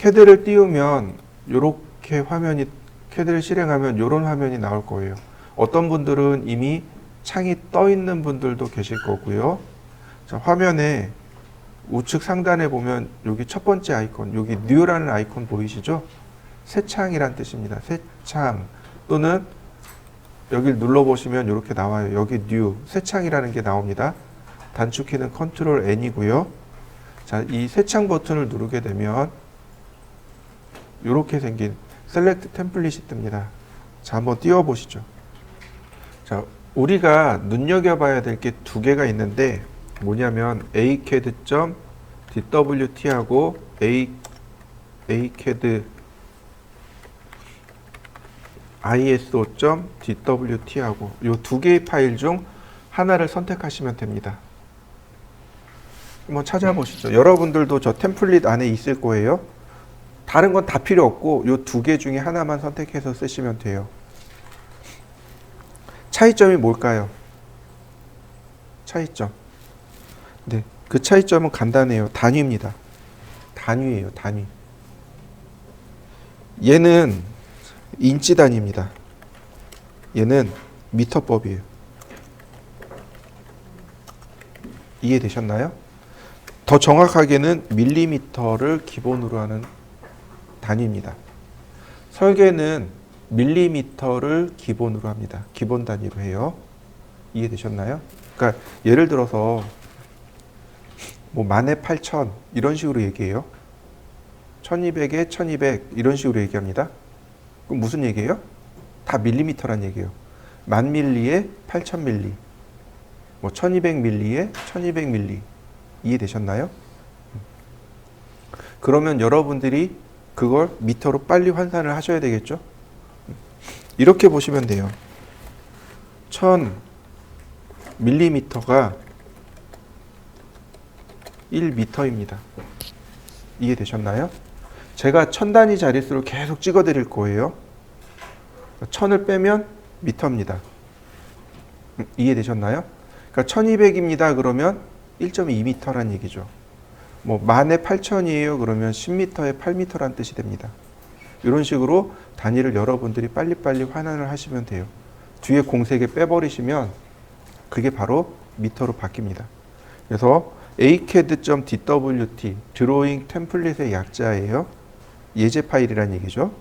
캐드를 띄우면 이렇게 화면이 캐드를 실행하면 이런 화면이 나올 거예요. 어떤 분들은 이미 창이 떠 있는 분들도 계실 거고요. 자, 화면에 우측 상단에 보면 여기 첫 번째 아이콘, 여기 뉴라는 아이콘 보이시죠? 새 창이란 뜻입니다. 새 창 또는 여기를 눌러보시면 이렇게 나와요. 여기 뉴, 새 창이라는 게 나옵니다. 단축키는 컨트롤 N이고요. 자, 이 새 창 버튼을 누르게 되면 이렇게 생긴 셀렉트 템플릿이 뜹니다. 자, 한번 띄워보시죠. 자, 우리가 눈여겨봐야 될 게 두 개가 있는데 뭐냐면 acad.dwt하고 acad iso.dwt하고 이 두 개의 파일 중 하나를 선택하시면 됩니다. 한번 찾아보시죠. 여러분들도 저 템플릿 안에 있을 거예요. 다른 건 다 필요 없고 이 두 개 중에 하나만 선택해서 쓰시면 돼요. 차이점이 뭘까요? 차이점. 네, 그 차이점은 간단해요. 단위입니다. 단위예요, 단위. 얘는 인치 단위입니다. 얘는 미터법이에요. 이해되셨나요? 더 정확하게는 밀리미터를 기본으로 하는 단위입니다. 설계는 밀리미터를 기본으로 합니다. 기본 단위로 해요. 이해되셨나요? 그러니까 예를 들어서 뭐 만에 8천 이런 식으로 얘기해요. 1200에 1200 이런 식으로 얘기합니다. 그럼 무슨 얘기예요? 다 밀리미터란 얘기예요. 만 밀리에 8000 밀리, 뭐 1200 밀리에 1200 밀리. 이해되셨나요? 그러면 여러분들이 그걸 미터로 빨리 환산을 하셔야 되겠죠? 이렇게 보시면 돼요. 1000 밀리미터가 1미터입니다. 이해되셨나요? 제가 1000단위 자릿수를 계속 찍어 드릴 거예요. 1000을 빼면 미터입니다. 이해되셨나요? 그러니까 1200입니다. 그러면 1.2m란 얘기죠. 뭐 만에 8000이에요. 그러면 10m에 8m란 뜻이 됩니다. 이런 식으로 단위를 여러분들이 빨리빨리 환산을 하시면 돼요. 뒤에 공세개 빼버리시면 그게 바로 미터로 바뀝니다. 그래서 acad.dwt 드로잉 템플릿의 약자예요. 예제 파일이란 얘기죠.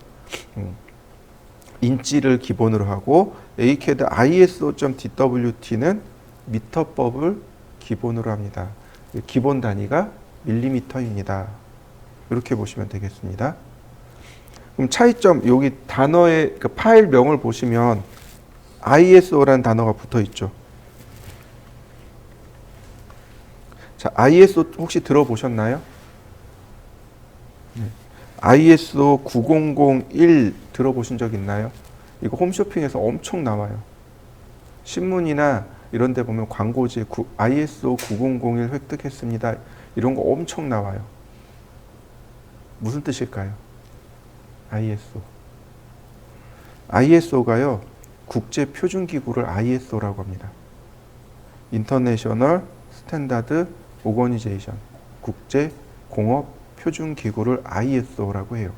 인치를 기본으로 하고 acad iso.dwt는 미터법을 기본으로 합니다. 기본 단위가 밀리미터입니다. 이렇게 보시면 되겠습니다. 그럼 차이점, 여기 단어의 그 파일명을 보시면 ISO라는 단어가 붙어 있죠. 자, ISO 혹시 들어보셨나요? 네. ISO 9001 들어보신 적 있나요? 이거 홈쇼핑에서 엄청 나와요. 신문이나 이런 데 보면 광고지에 ISO 9001 획득했습니다. 이런 거 엄청 나와요. 무슨 뜻일까요? ISO. ISO가요, 국제표준기구를 ISO라고 합니다. 인터내셔널 스탠다드 오거니제이션, 국제공업표준기구를 ISO라고 해요.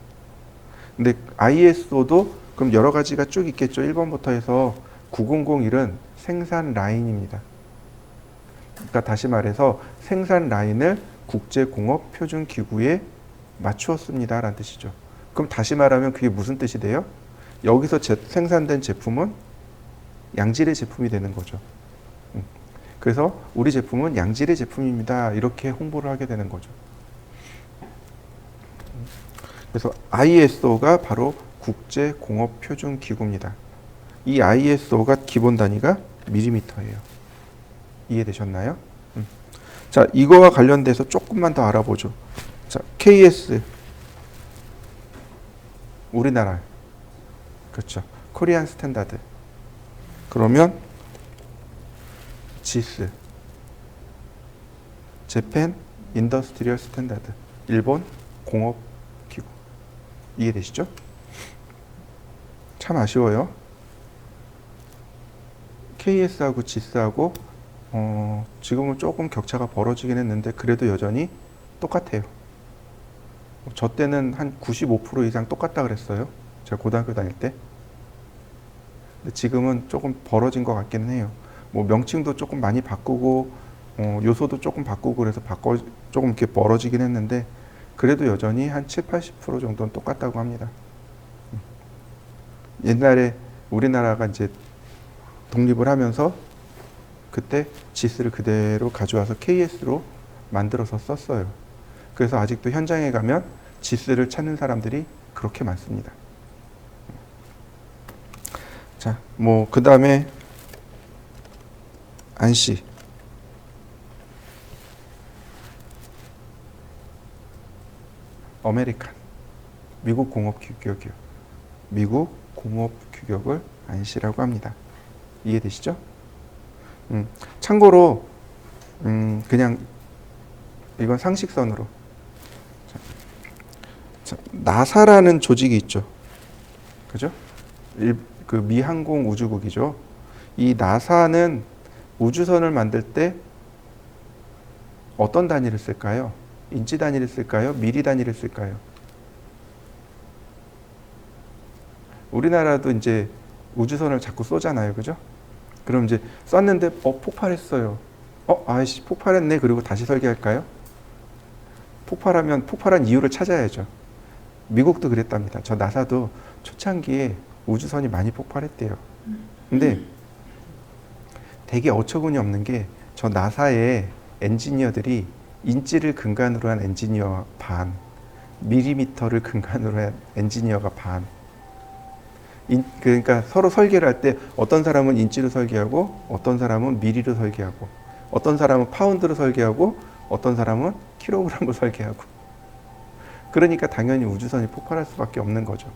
근데 ISO도 그럼 여러 가지가 쭉 있겠죠. 1번부터 해서 9001은 생산 라인입니다. 그러니까 다시 말해서 생산 라인을 국제공업표준기구에 맞추었습니다 라는 뜻이죠. 그럼 다시 말하면 그게 무슨 뜻이 돼요? 여기서 생산된 제품은 양질의 제품이 되는 거죠. 그래서 우리 제품은 양질의 제품입니다. 이렇게 홍보를 하게 되는 거죠. 그래서 ISO가 바로 국제공업표준기구입니다. 이 ISO가 기본 단위가 밀리미터예요. 이해되셨나요? 자, 이거와 관련돼서 조금만 더 알아보죠. 자, KS 우리나라, 그렇죠. 코리안 스탠다드. 그러면 GIS 재팬 인더스트리얼 스탠다드, 일본 공업기구. 이해되시죠? 참 아쉬워요. KS하고 GIS하고 지금은 조금 격차가 벌어지긴 했는데 그래도 여전히 똑같아요. 저 때는 한 95% 이상 똑같다 그랬어요. 제가 고등학교 다닐 때. 근데 지금은 조금 벌어진 것 같기는 해요. 뭐 명칭도 조금 많이 바꾸고 요소도 조금 바꾸고 그래서 조금 이렇게 벌어지긴 했는데 그래도 여전히 한 7, 80% 정도는 똑같다고 합니다. 옛날에 우리나라가 이제 독립을 하면서 그때 지스를 그대로 가져와서 KS로 만들어서 썼어요. 그래서 아직도 현장에 가면 지스를 찾는 사람들이 그렇게 많습니다. 자, 뭐 그 다음에 안시. 아메리칸. 미국 공업 규격이요. 미국 공업 규격을 안시라고 합니다. 이해되시죠? 참고로 그냥 이건 상식선으로. 자, 나사라는 조직이 있죠. 그죠? 그 미 항공 우주국이죠. 이 나사는 우주선을 만들 때 어떤 단위를 쓸까요? 인치 단위를 쓸까요? 미리 단위를 쓸까요? 우리나라도 이제 우주선을 자꾸 쏘잖아요. 그죠? 그럼 이제 쐈는데 폭발했어요. 아이씨 폭발했네. 그리고 다시 설계할까요? 폭발하면 폭발한 이유를 찾아야죠. 미국도 그랬답니다. 저 나사도 초창기에 우주선이 많이 폭발했대요. 근데 되게 어처구니 없는 게 저 나사의 엔지니어들이 인치를 근간으로 한 엔지니어 반, 밀리미터를 근간으로 한 엔지니어가 반. 그러니까 서로 설계를 할 때 어떤 사람은 인치로 설계하고 어떤 사람은 미리로 설계하고 어떤 사람은 파운드로 설계하고 어떤 사람은 킬로그램으로 설계하고 그러니까 당연히 우주선이 폭발할 수밖에 없는 거죠.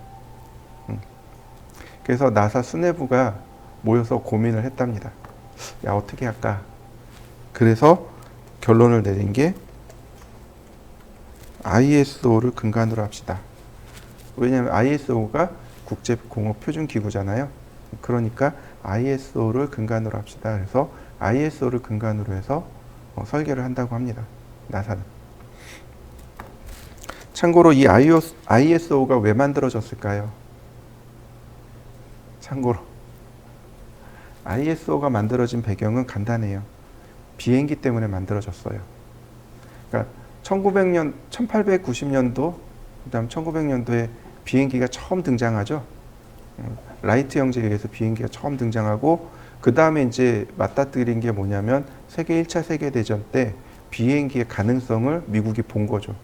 그래서 나사 수뇌부가 모여서 고민을 했답니다. 야, 어떻게 할까? 그래서 결론을 내린 게 ISO를 근간으로 합시다. 왜냐하면 ISO가 국제공업표준기구잖아요. 그러니까 ISO를 근간으로 합시다. 그래서 ISO를 근간으로 해서 설계를 한다고 합니다. 나사는. 참고로 이 ISO가 왜 만들어졌을까요? 참고로 ISO가 만들어진 배경은 간단해요. 비행기 때문에 만들어졌어요. 그러니까 1890년도, 그 다음 1900년도에 비행기가 처음 등장하죠. 라이트 형제에 의해서 비행기가 처음 등장하고, 그 다음에 이제 맞닥뜨린 게 뭐냐면, 세계 1차 세계대전 때 비행기의 가능성을 미국이 본 거죠.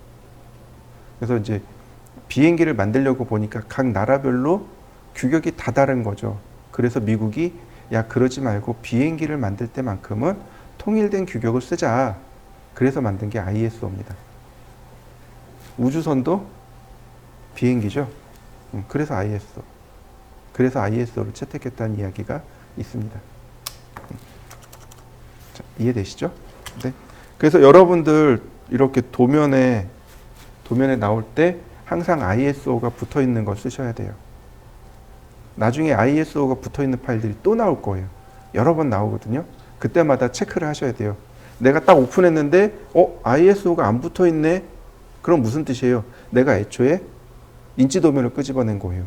그래서 이제 비행기를 만들려고 보니까 각 나라별로 규격이 다 다른 거죠. 그래서 미국이 야, 그러지 말고 비행기를 만들 때만큼은 통일된 규격을 쓰자. 그래서 만든 게 ISO입니다. 우주선도 비행기죠. 그래서 ISO. 그래서 ISO를 채택했다는 이야기가 있습니다. 자, 이해되시죠? 네. 그래서 여러분들 이렇게 도면에 나올 때 항상 ISO가 붙어 있는 걸 쓰셔야 돼요. 나중에 ISO가 붙어 있는 파일들이 또 나올 거예요. 여러 번 나오거든요. 그때마다 체크를 하셔야 돼요. 내가 딱 오픈했는데 ISO가 안 붙어 있네. 그럼 무슨 뜻이에요? 내가 애초에 인치 도면을 끄집어낸 거예요.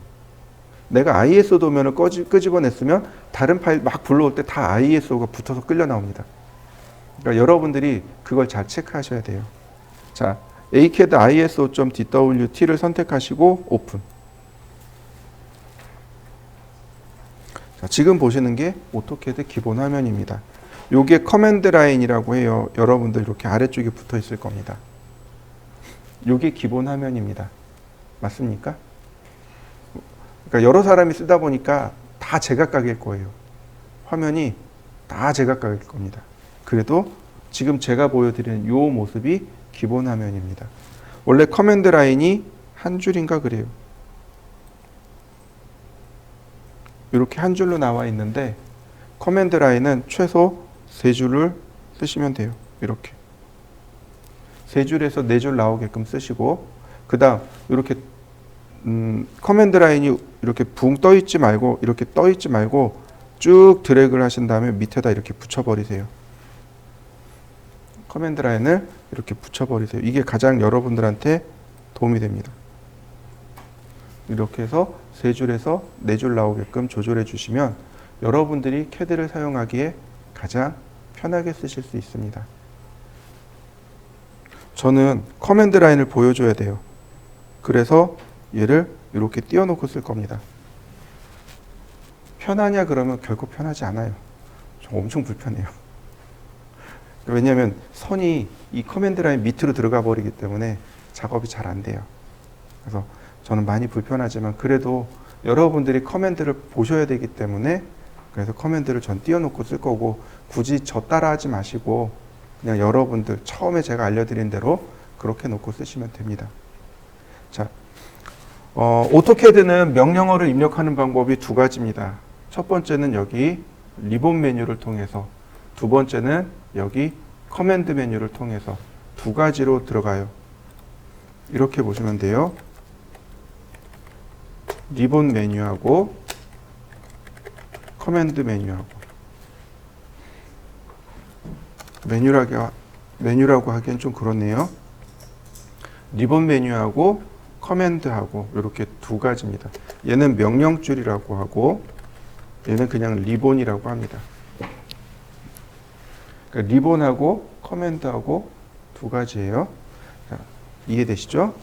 내가 ISO 도면을 끄집어냈으면 다른 파일 막 불러올 때 다 ISO가 붙어서 끌려 나옵니다. 그러니까 여러분들이 그걸 잘 체크하셔야 돼요. 자, ACAD ISO.DWT를 선택하시고 오픈. 자, 지금 보시는 게 오토캐드 기본 화면입니다. 요게 커맨드 라인이라고 해요. 여러분들 이렇게 아래쪽에 붙어 있을 겁니다. 요게 기본 화면입니다. 맞습니까? 그러니까 여러 사람이 쓰다 보니까 다 제각각일 거예요. 화면이 다 제각각일 겁니다. 그래도 지금 제가 보여드리는 요 모습이 기본 화면입니다. 원래 커맨드 라인이 한 줄인가 그래요. 이렇게 한 줄로 나와 있는데 커맨드 라인은 최소 3줄을 쓰시면 돼요. 이렇게 3줄에서 4줄 나오게끔 쓰시고, 그 다음 이렇게 커맨드 라인이 이렇게 붕 떠 있지 말고 이렇게 떠 있지 말고 쭉 드래그를 하신 다음에 밑에다 이렇게 붙여버리세요. 커맨드 라인을 이렇게 붙여버리세요. 이게 가장 여러분들한테 도움이 됩니다. 이렇게 해서 3줄에서 4줄 나오게끔 조절해 주시면 여러분들이 CAD를 사용하기에 가장 편하게 쓰실 수 있습니다. 저는 커맨드 라인을 보여줘야 돼요. 그래서 얘를 이렇게 띄워놓고 쓸 겁니다. 편하냐 그러면 결코 편하지 않아요. 엄청 불편해요. 왜냐하면 선이 이 커맨드 라인 밑으로 들어가 버리기 때문에 작업이 잘 안 돼요. 그래서 저는 많이 불편하지만 그래도 여러분들이 커맨드를 보셔야 되기 때문에 그래서 커맨드를 전 띄워놓고 쓸 거고 굳이 저 따라 하지 마시고 그냥 여러분들 처음에 제가 알려드린 대로 그렇게 놓고 쓰시면 됩니다. 자, 오토캐드는 명령어를 입력하는 방법이 2가지입니다. 첫 번째는 여기 리본 메뉴를 통해서, 두 번째는 여기 커맨드 메뉴를 통해서 2가지로 들어가요. 이렇게 보시면 돼요. 리본 메뉴하고 커맨드 메뉴하고. 메뉴라고 하기엔 좀 그렇네요. 리본 메뉴하고 커맨드하고 이렇게 2가지입니다. 얘는 명령줄이라고 하고 얘는 그냥 리본이라고 합니다. 그러니까 리본하고 커맨드하고 2가지예요. 자, 이해되시죠?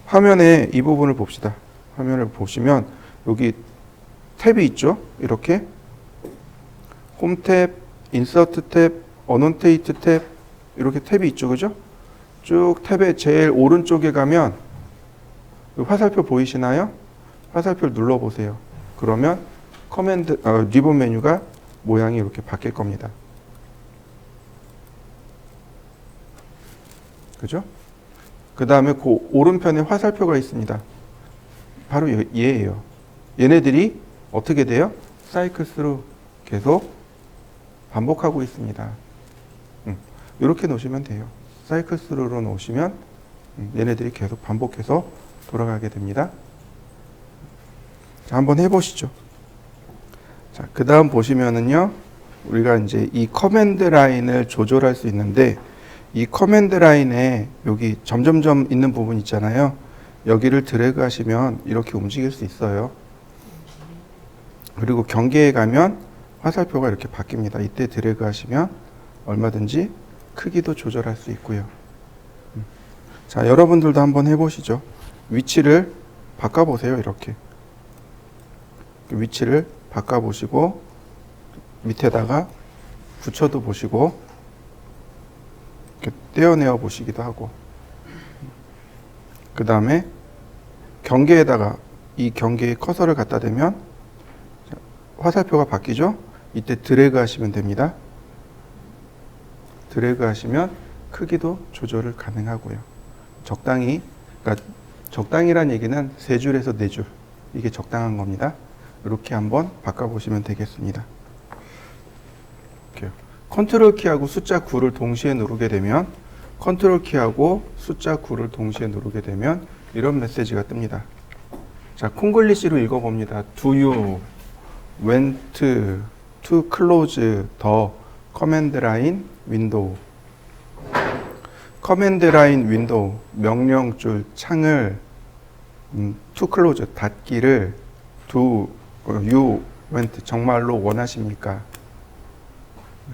화면에 이 부분을 봅시다. 화면을 보시면 여기 탭이 있죠? 이렇게 홈 탭, 인서트 탭, 어노테이트 탭 이렇게 탭이 있죠, 그죠? 쭉 탭의 제일 오른쪽에 가면 화살표 보이시나요? 화살표를 눌러보세요. 그러면 리본 메뉴가 모양이 이렇게 바뀔 겁니다. 그죠? 그 다음에 그 오른편에 화살표가 있습니다. 바로 얘예요. 얘네들이 어떻게 돼요? 사이클스로 계속 반복하고 있습니다. 이렇게 놓으시면 돼요. 사이클스로 놓으시면 얘네들이 계속 반복해서 돌아가게 됩니다. 자, 한번 해보시죠. 자, 그 다음 보시면은요, 우리가 이제 이 커맨드 라인을 조절할 수 있는데, 이 커맨드 라인에 여기 점점점 있는 부분 있잖아요. 여기를 드래그 하시면 이렇게 움직일 수 있어요. 그리고 경계에 가면 화살표가 이렇게 바뀝니다. 이때 드래그 하시면 얼마든지 크기도 조절할 수 있고요. 자, 여러분들도 한번 해보시죠. 위치를 바꿔보세요. 이렇게 위치를 바꿔보시고 밑에다가 붙여도 보시고 이렇게 떼어내어 보시기도 하고, 그 다음에 경계에다가 이 경계에 커서를 갖다 대면 화살표가 바뀌죠. 이때 드래그 하시면 됩니다. 드래그 하시면 크기도 조절을 가능하고요. 적당히, 그러니까 적당히란 얘기는 3줄에서 4줄, 이게 적당한 겁니다. 이렇게 한번 바꿔보시면 되겠습니다. 이렇게요. 컨트롤 키하고 숫자 9를 동시에 누르게 되면, 컨트롤 키하고 숫자 9를 동시에 누르게 되면 이런 메시지가 뜹니다. 자, 콩글리시로 읽어봅니다. Do you want to close the command line window? command line window, 명령줄 창을 to close, 닫기를 do you want, 정말로 원하십니까?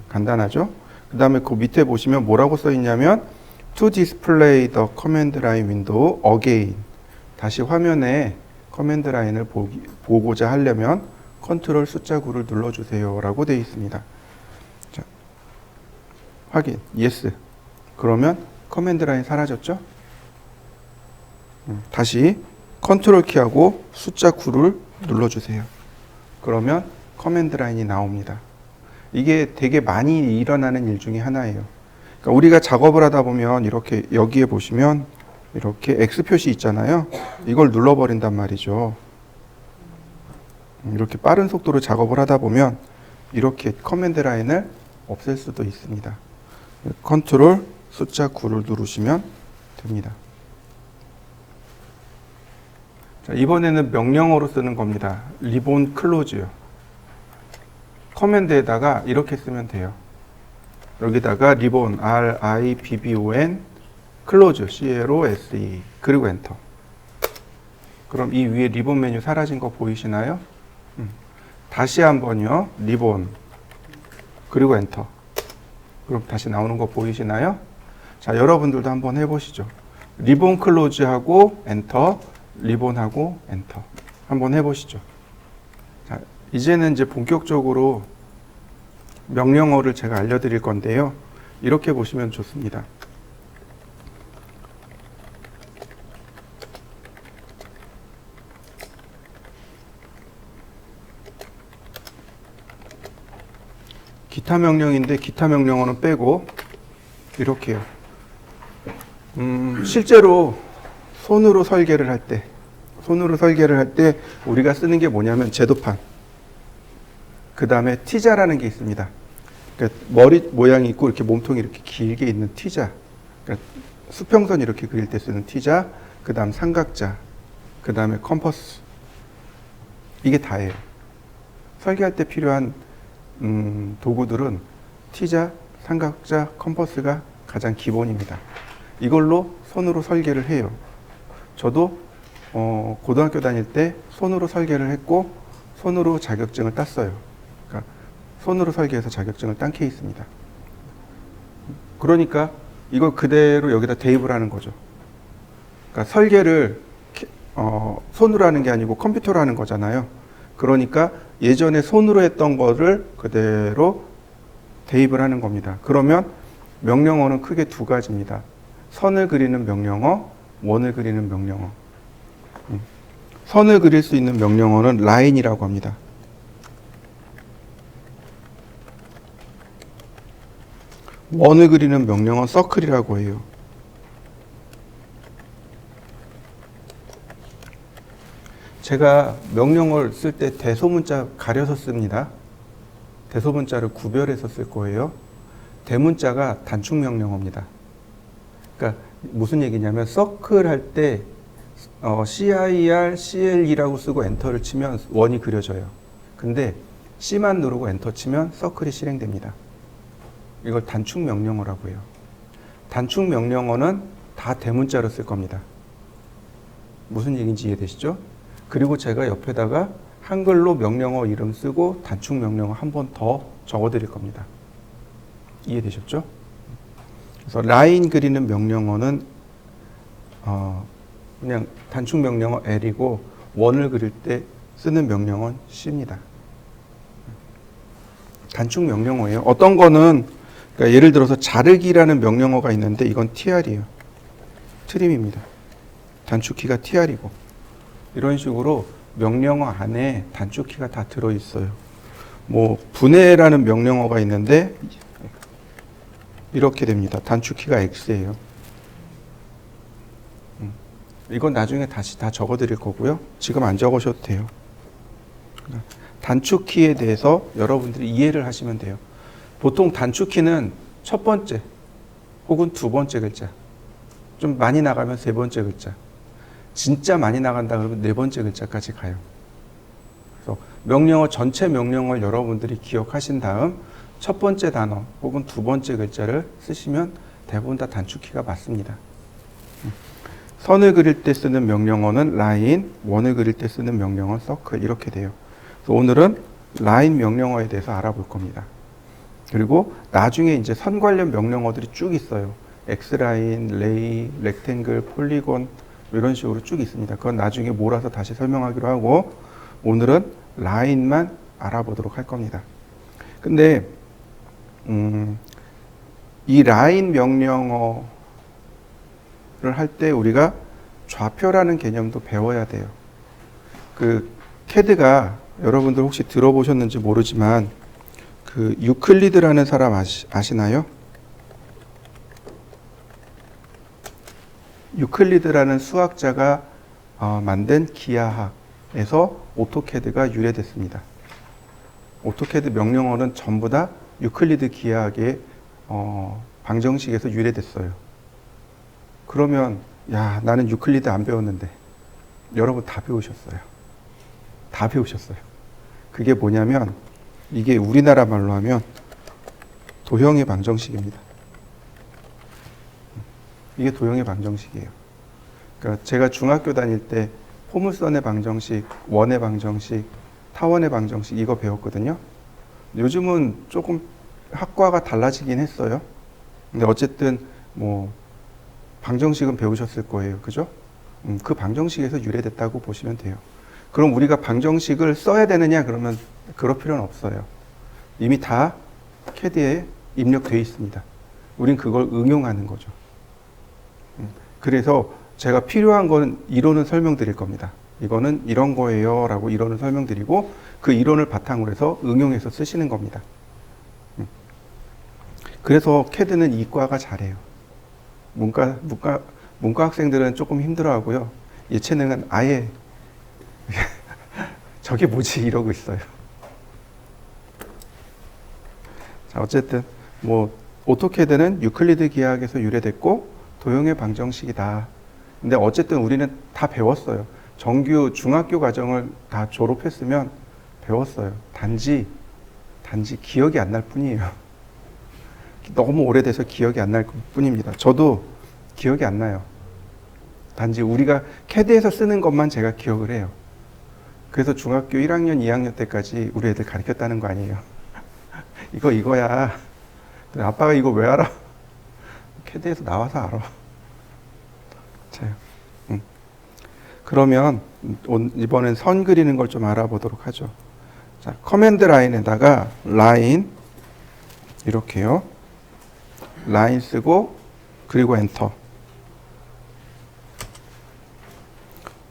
간단하죠? 그 다음에 그 밑에 보시면 뭐라고 써 있냐면 to display the command line window again, 다시 화면에 커맨드 라인을 보고자 하려면 컨트롤 숫자 9를 눌러주세요 라고 되어 있습니다. 자, 확인, yes. 그러면 커맨드 라인 사라졌죠? 다시 컨트롤 키하고 숫자 9를 눌러주세요. 그러면 커맨드 라인이 나옵니다. 이게 되게 많이 일어나는 일 중에 하나예요. 그러니까 우리가 작업을 하다 보면 이렇게 여기에 보시면 이렇게 X 표시 있잖아요. 이걸 눌러버린단 말이죠. 이렇게 빠른 속도로 작업을 하다 보면 이렇게 커맨드 라인을 없앨 수도 있습니다. 컨트롤 숫자 9를 누르시면 됩니다. 자, 이번에는 명령어로 쓰는 겁니다. 리본 클로즈요. 커맨드에다가 이렇게 쓰면 돼요. 여기다가 리본, RIBBON 클로즈, CLOSE, 그리고 엔터. 그럼 이 위에 리본 메뉴 사라진 거 보이시나요? 다시 한번요. 리본, 그리고 엔터. 그럼 다시 나오는 거 보이시나요? 자, 여러분들도 한번 해보시죠. 리본 클로즈하고 엔터, 리본하고 엔터. 한번 해보시죠. 자, 이제는 이제 본격적으로 명령어를 제가 알려드릴 건데요. 이렇게 보시면 좋습니다. 기타 명령인데 기타 명령어는 빼고 이렇게요. 실제로 손으로 설계를 할 때 우리가 쓰는 게 뭐냐면 제도판, 그 다음에 T자라는 게 있습니다. 그러니까 머리 모양이 있고 이렇게 몸통이 이렇게 길게 있는 T자, 그러니까 수평선 이렇게 그릴 때 쓰는 T자, 그 다음 삼각자, 그 다음에 컴퍼스. 이게 다예요. 설계할 때 필요한 도구들은 T자, 삼각자, 컴퍼스가 가장 기본입니다. 이걸로 손으로 설계를 해요. 저도 고등학교 다닐 때 손으로 설계를 했고 손으로 자격증을 땄어요. 그러니까 손으로 설계해서 자격증을 딴 케이스입니다. 그러니까 이걸 그대로 여기다 대입을 하는 거죠. 그러니까 설계를 손으로 하는 게 아니고 컴퓨터로 하는 거잖아요. 그러니까 예전에 손으로 했던 거를 그대로 대입을 하는 겁니다. 그러면 명령어는 크게 두 가지입니다. 선을 그리는 명령어, 원을 그리는 명령어. 선을 그릴 수 있는 명령어는 라인이라고 합니다. 원을 그리는 명령어는 서클이라고 해요. 제가 명령어를 쓸 때 대소문자 가려서 씁니다. 대소문자를 구별해서 쓸 거예요. 대문자가 단축 명령어입니다. 그러니까 무슨 얘기냐면 서클 할 때 CIR, CLE라고 쓰고 엔터를 치면 원이 그려져요. 근데 C만 누르고 엔터 치면 서클이 실행됩니다. 이걸 단축 명령어라고 해요. 단축 명령어는 다 대문자로 쓸 겁니다. 무슨 얘기인지 이해되시죠? 그리고 제가 옆에다가 한글로 명령어 이름 쓰고 단축 명령어 한 번 더 적어 드릴 겁니다. 이해되셨죠? 그래서 라인 그리는 명령어는 그냥 단축 명령어 L이고 원을 그릴 때 쓰는 명령어는 C입니다. 단축 명령어예요. 어떤 거는 그러니까 예를 들어서 자르기라는 명령어가 있는데 이건 TR이에요. 트림입니다. 단축키가 TR이고 이런 식으로 명령어 안에 단축키가 다 들어있어요. 뭐 분해라는 명령어가 있는데 이렇게 됩니다. 단축키가 X예요. 이건 나중에 다시 다 적어 드릴 거고요. 지금 안 적으셔도 돼요. 단축키에 대해서 여러분들이 이해를 하시면 돼요. 보통 단축키는 첫 번째 혹은 두 번째 글자, 좀 많이 나가면 세 번째 글자, 진짜 많이 나간다 그러면 네 번째 글자까지 가요. 그래서 명령어 전체 명령어를 여러분들이 기억하신 다음 첫 번째 단어 혹은 두 번째 글자를 쓰시면 대부분 다 단축키가 맞습니다. 선을 그릴 때 쓰는 명령어는 라인, 원을 그릴 때 쓰는 명령어는 서클 이렇게 돼요. 그래서 오늘은 라인 명령어에 대해서 알아볼 겁니다. 그리고 나중에 이제 선 관련 명령어들이 쭉 있어요. X라인, 레이, 렉탱글, 폴리곤 이런 식으로 쭉 있습니다. 그건 나중에 몰아서 다시 설명하기로 하고 오늘은 라인만 알아보도록 할 겁니다. 근데 이 라인 명령어를 할 때 우리가 좌표라는 개념도 배워야 돼요. 그 캐드가 여러분들 혹시 들어보셨는지 모르지만 그 유클리드라는 사람 아시나요? 유클리드라는 수학자가 만든 기하학에서 오토캐드가 유래됐습니다. 오토캐드 명령어는 전부 다 유클리드 기하학의 방정식에서 유래됐어요. 그러면 야 나는 유클리드 안 배웠는데 여러분 다 배우셨어요. 다 배우셨어요. 그게 뭐냐면 이게 우리나라 말로 하면 도형의 방정식입니다. 이게 도형의 방정식이에요. 그러니까 제가 중학교 다닐 때 포물선의 방정식, 원의 방정식, 타원의 방정식 이거 배웠거든요. 요즘은 조금 학과가 달라지긴 했어요. 근데 어쨌든 뭐 방정식은 배우셨을 거예요. 그죠? 그 방정식에서 유래됐다고 보시면 돼요. 그럼 우리가 방정식을 써야 되느냐? 그러면 그럴 필요는 없어요. 이미 다 CAD에 입력되어 있습니다. 우린 그걸 응용하는 거죠. 그래서 제가 필요한 건 이론은 설명드릴 겁니다. 이거는 이런 거예요 라고 이론을 설명드리고 그 이론을 바탕으로 해서 응용해서 쓰시는 겁니다. 그래서 CAD는 이과가 잘해요. 문과 학생들은 조금 힘들어하고요. 예체능은 아예 저게 뭐지 이러고 있어요. 자, 어쨌든 뭐 오토캐드는 유클리드 기하학에서 유래됐고 도형의 방정식이다. 근데 어쨌든 우리는 다 배웠어요. 정규 중학교 과정을 다 졸업했으면 배웠어요. 단지 기억이 안 날 뿐이에요. 너무 오래돼서 기억이 안 날 뿐입니다. 저도 기억이 안 나요. 단지 우리가 CAD에서 쓰는 것만 제가 기억을 해요. 그래서 중학교 1학년, 2학년 때까지 우리 애들 가르쳤다는 거 아니에요. 이거야. 아빠가 이거 왜 알아? CAD에서 나와서 알아. 자, 그러면 이번엔 선 그리는 걸 좀 알아보도록 하죠. 자, 커맨드 라인에다가 라인 이렇게요. 라인 쓰고 그리고 엔터.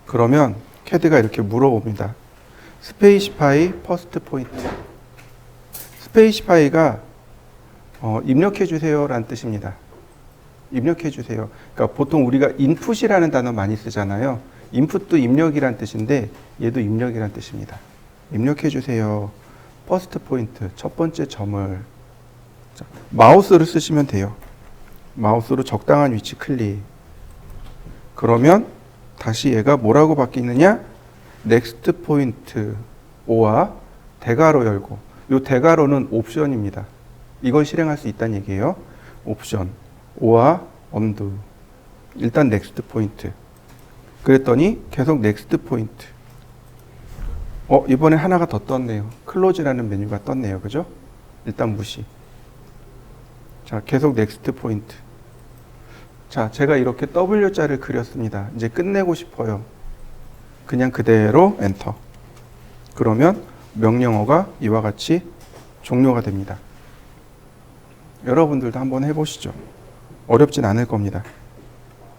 그러면 CAD가 이렇게 물어봅니다. 스페이시파이 퍼스트 포인트. 스페이시파이가 입력해 주세요 라는 뜻입니다. 입력해 주세요. 그러니까 보통 우리가 인풋이라는 단어 많이 쓰잖아요. 인풋도 입력이란 뜻인데 얘도 입력이란 뜻입니다. 입력해 주세요. 퍼스트 포인트, 첫 번째 점을. 자, 마우스를 쓰시면 돼요. 마우스로 적당한 위치 클릭. 그러면 다시 얘가 뭐라고 바뀌느냐? 넥스트 포인트 5와 대괄호 열고. 이 대괄호는 옵션입니다. 이걸 실행할 수 있다는 얘기예요. 옵션 5와 언두. 일단 넥스트 포인트. 그랬더니 계속 넥스트 포인트. 이번에 하나가 더 떴네요. 클로즈라는 메뉴가 떴네요. 그죠? 일단 무시. 자, 계속 넥스트 포인트. 자, 제가 이렇게 W자를 그렸습니다. 이제 끝내고 싶어요. 그냥 그대로 엔터. 그러면 명령어가 이와 같이 종료가 됩니다. 여러분들도 한번 해보시죠. 어렵진 않을 겁니다.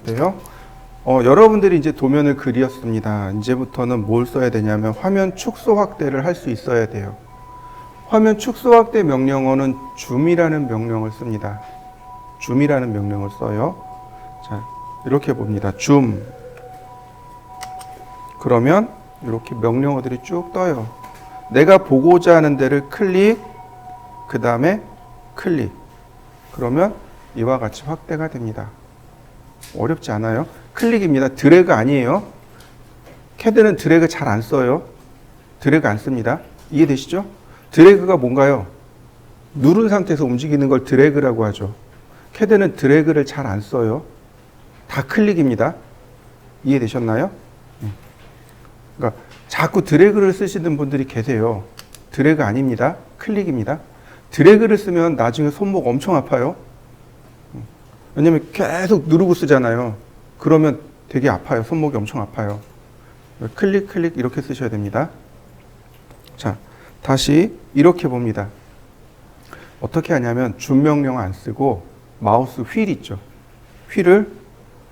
그래요? 여러분들이 이제 도면을 그렸습니다. 이제부터는 뭘 써야 되냐면 화면 축소 확대를 할 수 있어야 돼요. 화면 축소 확대 명령어는 줌이라는 명령을 씁니다. 줌이라는 명령을 써요. 자, 이렇게 봅니다. 줌. 그러면 이렇게 명령어들이 쭉 떠요. 내가 보고자 하는 데를 클릭, 그 다음에 클릭. 그러면 이와 같이 확대가 됩니다. 어렵지 않아요. 클릭입니다. 드래그 아니에요. CAD는 드래그 잘 안 써요. 드래그 안 씁니다. 이해되시죠? 드래그가 뭔가요? 누른 상태에서 움직이는 걸 드래그라고 하죠. CAD는 드래그를 잘 안 써요. 다 클릭입니다. 이해되셨나요? 그러니까 자꾸 드래그를 쓰시는 분들이 계세요. 드래그 아닙니다. 클릭입니다. 드래그를 쓰면 나중에 손목 엄청 아파요. 왜냐면 계속 누르고 쓰잖아요. 그러면 되게 아파요. 손목이 엄청 아파요. 클릭, 클릭 이렇게 쓰셔야 됩니다. 자, 다시 이렇게 봅니다. 어떻게 하냐면 줌 명령 안 쓰고 마우스 휠 있죠. 휠을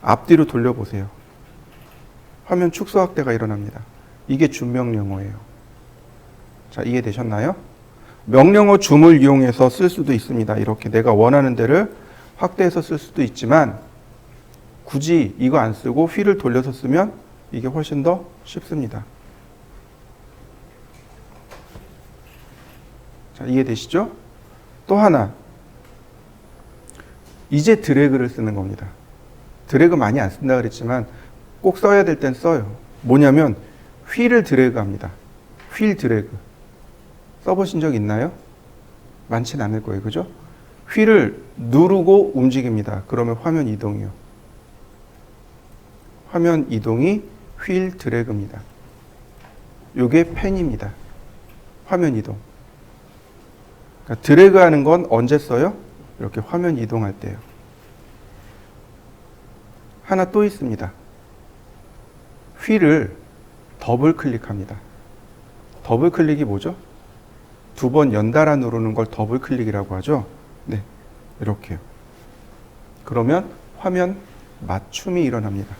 앞뒤로 돌려보세요. 화면 축소 확대가 일어납니다. 이게 줌 명령어예요. 자, 이해되셨나요? 명령어 줌을 이용해서 쓸 수도 있습니다. 이렇게 내가 원하는 데를 확대해서 쓸 수도 있지만 굳이 이거 안 쓰고 휠을 돌려서 쓰면 이게 훨씬 더 쉽습니다. 자, 이해되시죠? 또 하나. 이제 드래그를 쓰는 겁니다. 드래그 많이 안 쓴다 그랬지만 꼭 써야 될 땐 써요. 뭐냐면 휠을 드래그합니다. 휠 드래그. 써보신 적 있나요? 많진 않을 거예요. 그죠? 휠을 누르고 움직입니다. 그러면 화면 이동이요. 화면 이동이 휠 드래그입니다. 요게 펜입니다. 화면 이동. 그러니까 드래그 하는 건 언제 써요? 이렇게 화면 이동할 때요. 하나 또 있습니다. 휠을 더블 클릭합니다. 더블 클릭이 뭐죠? 두 번 연달아 누르는 걸 더블 클릭이라고 하죠. 네, 이렇게요. 그러면 화면 맞춤이 일어납니다.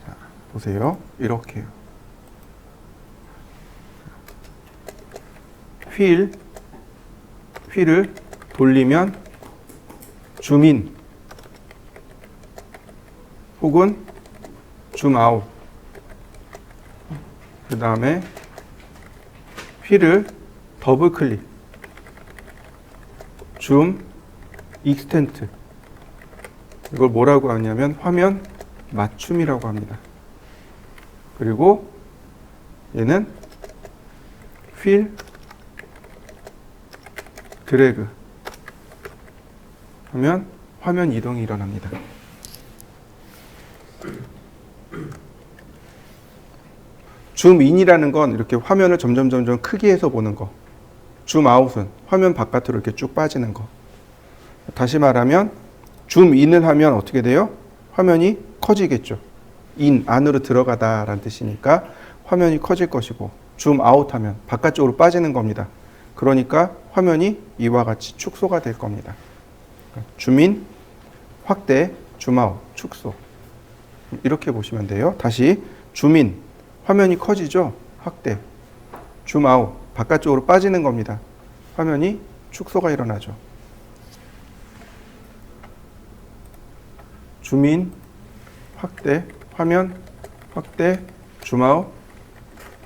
자, 보세요. 이렇게요. 휠을 돌리면 줌인 혹은 줌아웃. 그 다음에 휠을 더블 클릭, 줌 익스텐트. 이걸 뭐라고 하냐면 화면 맞춤이라고 합니다. 그리고 얘는 휠 드래그 하면 화면 이동이 일어납니다. 줌인이라는 건 이렇게 화면을 점점 크게 해서 보는 거. 줌아웃은 화면 바깥으로 이렇게 쭉 빠지는 거. 다시 말하면 줌인을 하면 어떻게 돼요? 화면이 커지겠죠. 인, 안으로 들어가다라는 뜻이니까 화면이 커질 것이고, 줌아웃 하면 바깥쪽으로 빠지는 겁니다. 그러니까 화면이 이와 같이 축소가 될 겁니다. 줌인, 확대, 줌아웃, 축소. 이렇게 보시면 돼요. 다시 줌인, 화면이 커지죠? 확대. 줌아웃, 바깥쪽으로 빠지는 겁니다. 화면이 축소가 일어나죠. 줌인, 확대, 화면, 확대, 줌아웃,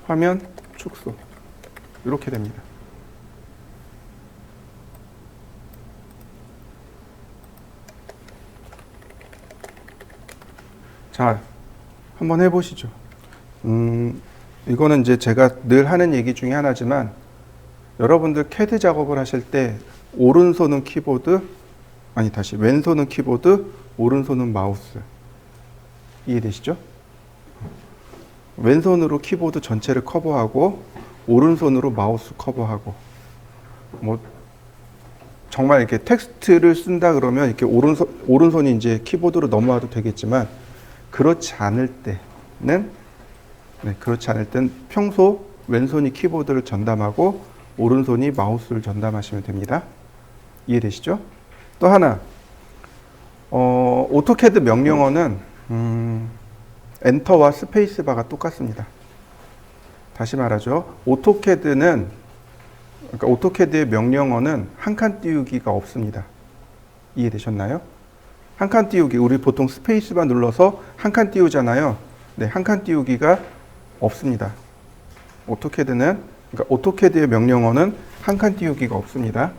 화면, 축소. 이렇게 됩니다. 자, 한번 해보시죠. 이거는 이제 제가 늘 하는 얘기 중에 하나지만, 여러분들 CAD 작업을 하실 때 오른손은 키보드, 왼손은 키보드, 오른손은 마우스. 이해되시죠? 왼손으로 키보드 전체를 커버하고 오른손으로 마우스 커버하고, 뭐 정말 이렇게 텍스트를 쓴다 그러면 이렇게 오른손이 이제 키보드로 넘어와도 되겠지만, 그렇지 않을 때는 평소 왼손이 키보드를 전담하고 오른손이 마우스를 전담하시면 됩니다. 이해되시죠? 또 하나, 오토캐드 명령어는 엔터와 스페이스바가 똑같습니다. 다시 말하죠. 오토캐드의 명령어는 한 칸 띄우기가 없습니다. 이해되셨나요? 한 칸 띄우기, 우리 보통 스페이스바 눌러서 한 칸 띄우잖아요. 네, 한 칸 띄우기가 없습니다. 오토캐드의 명령어는 한 칸 띄우기가 없습니다.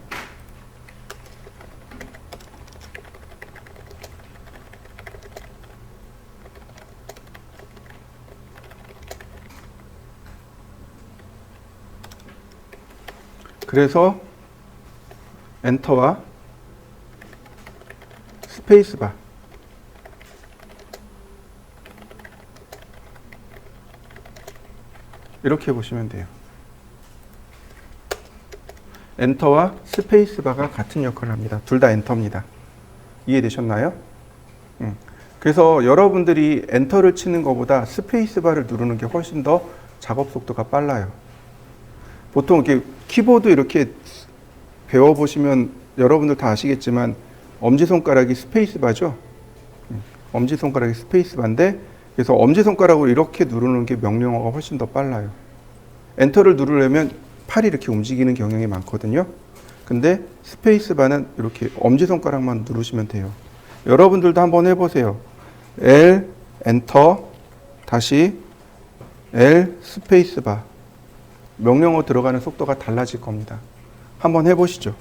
그래서 엔터와 스페이스바, 이렇게 보시면 돼요. 엔터와 스페이스바가 같은 역할을 합니다. 둘 다 엔터입니다. 이해되셨나요? 그래서 여러분들이 엔터를 치는 것보다 스페이스바를 누르는 게 훨씬 더 작업 속도가 빨라요. 보통 이렇게 키보드 이렇게 배워보시면 여러분들 다 아시겠지만, 엄지손가락이 스페이스바죠? 엄지손가락이 스페이스바인데, 그래서 엄지손가락으로 이렇게 누르는 게 명령어가 훨씬 더 빨라요. 엔터를 누르려면 팔이 이렇게 움직이는 경향이 많거든요. 근데 스페이스바는 이렇게 엄지손가락만 누르시면 돼요. 여러분들도 한번 해보세요. L, 엔터, 다시 L, 스페이스바. 명령어 들어가는 속도가 달라질 겁니다. 한번 해보시죠.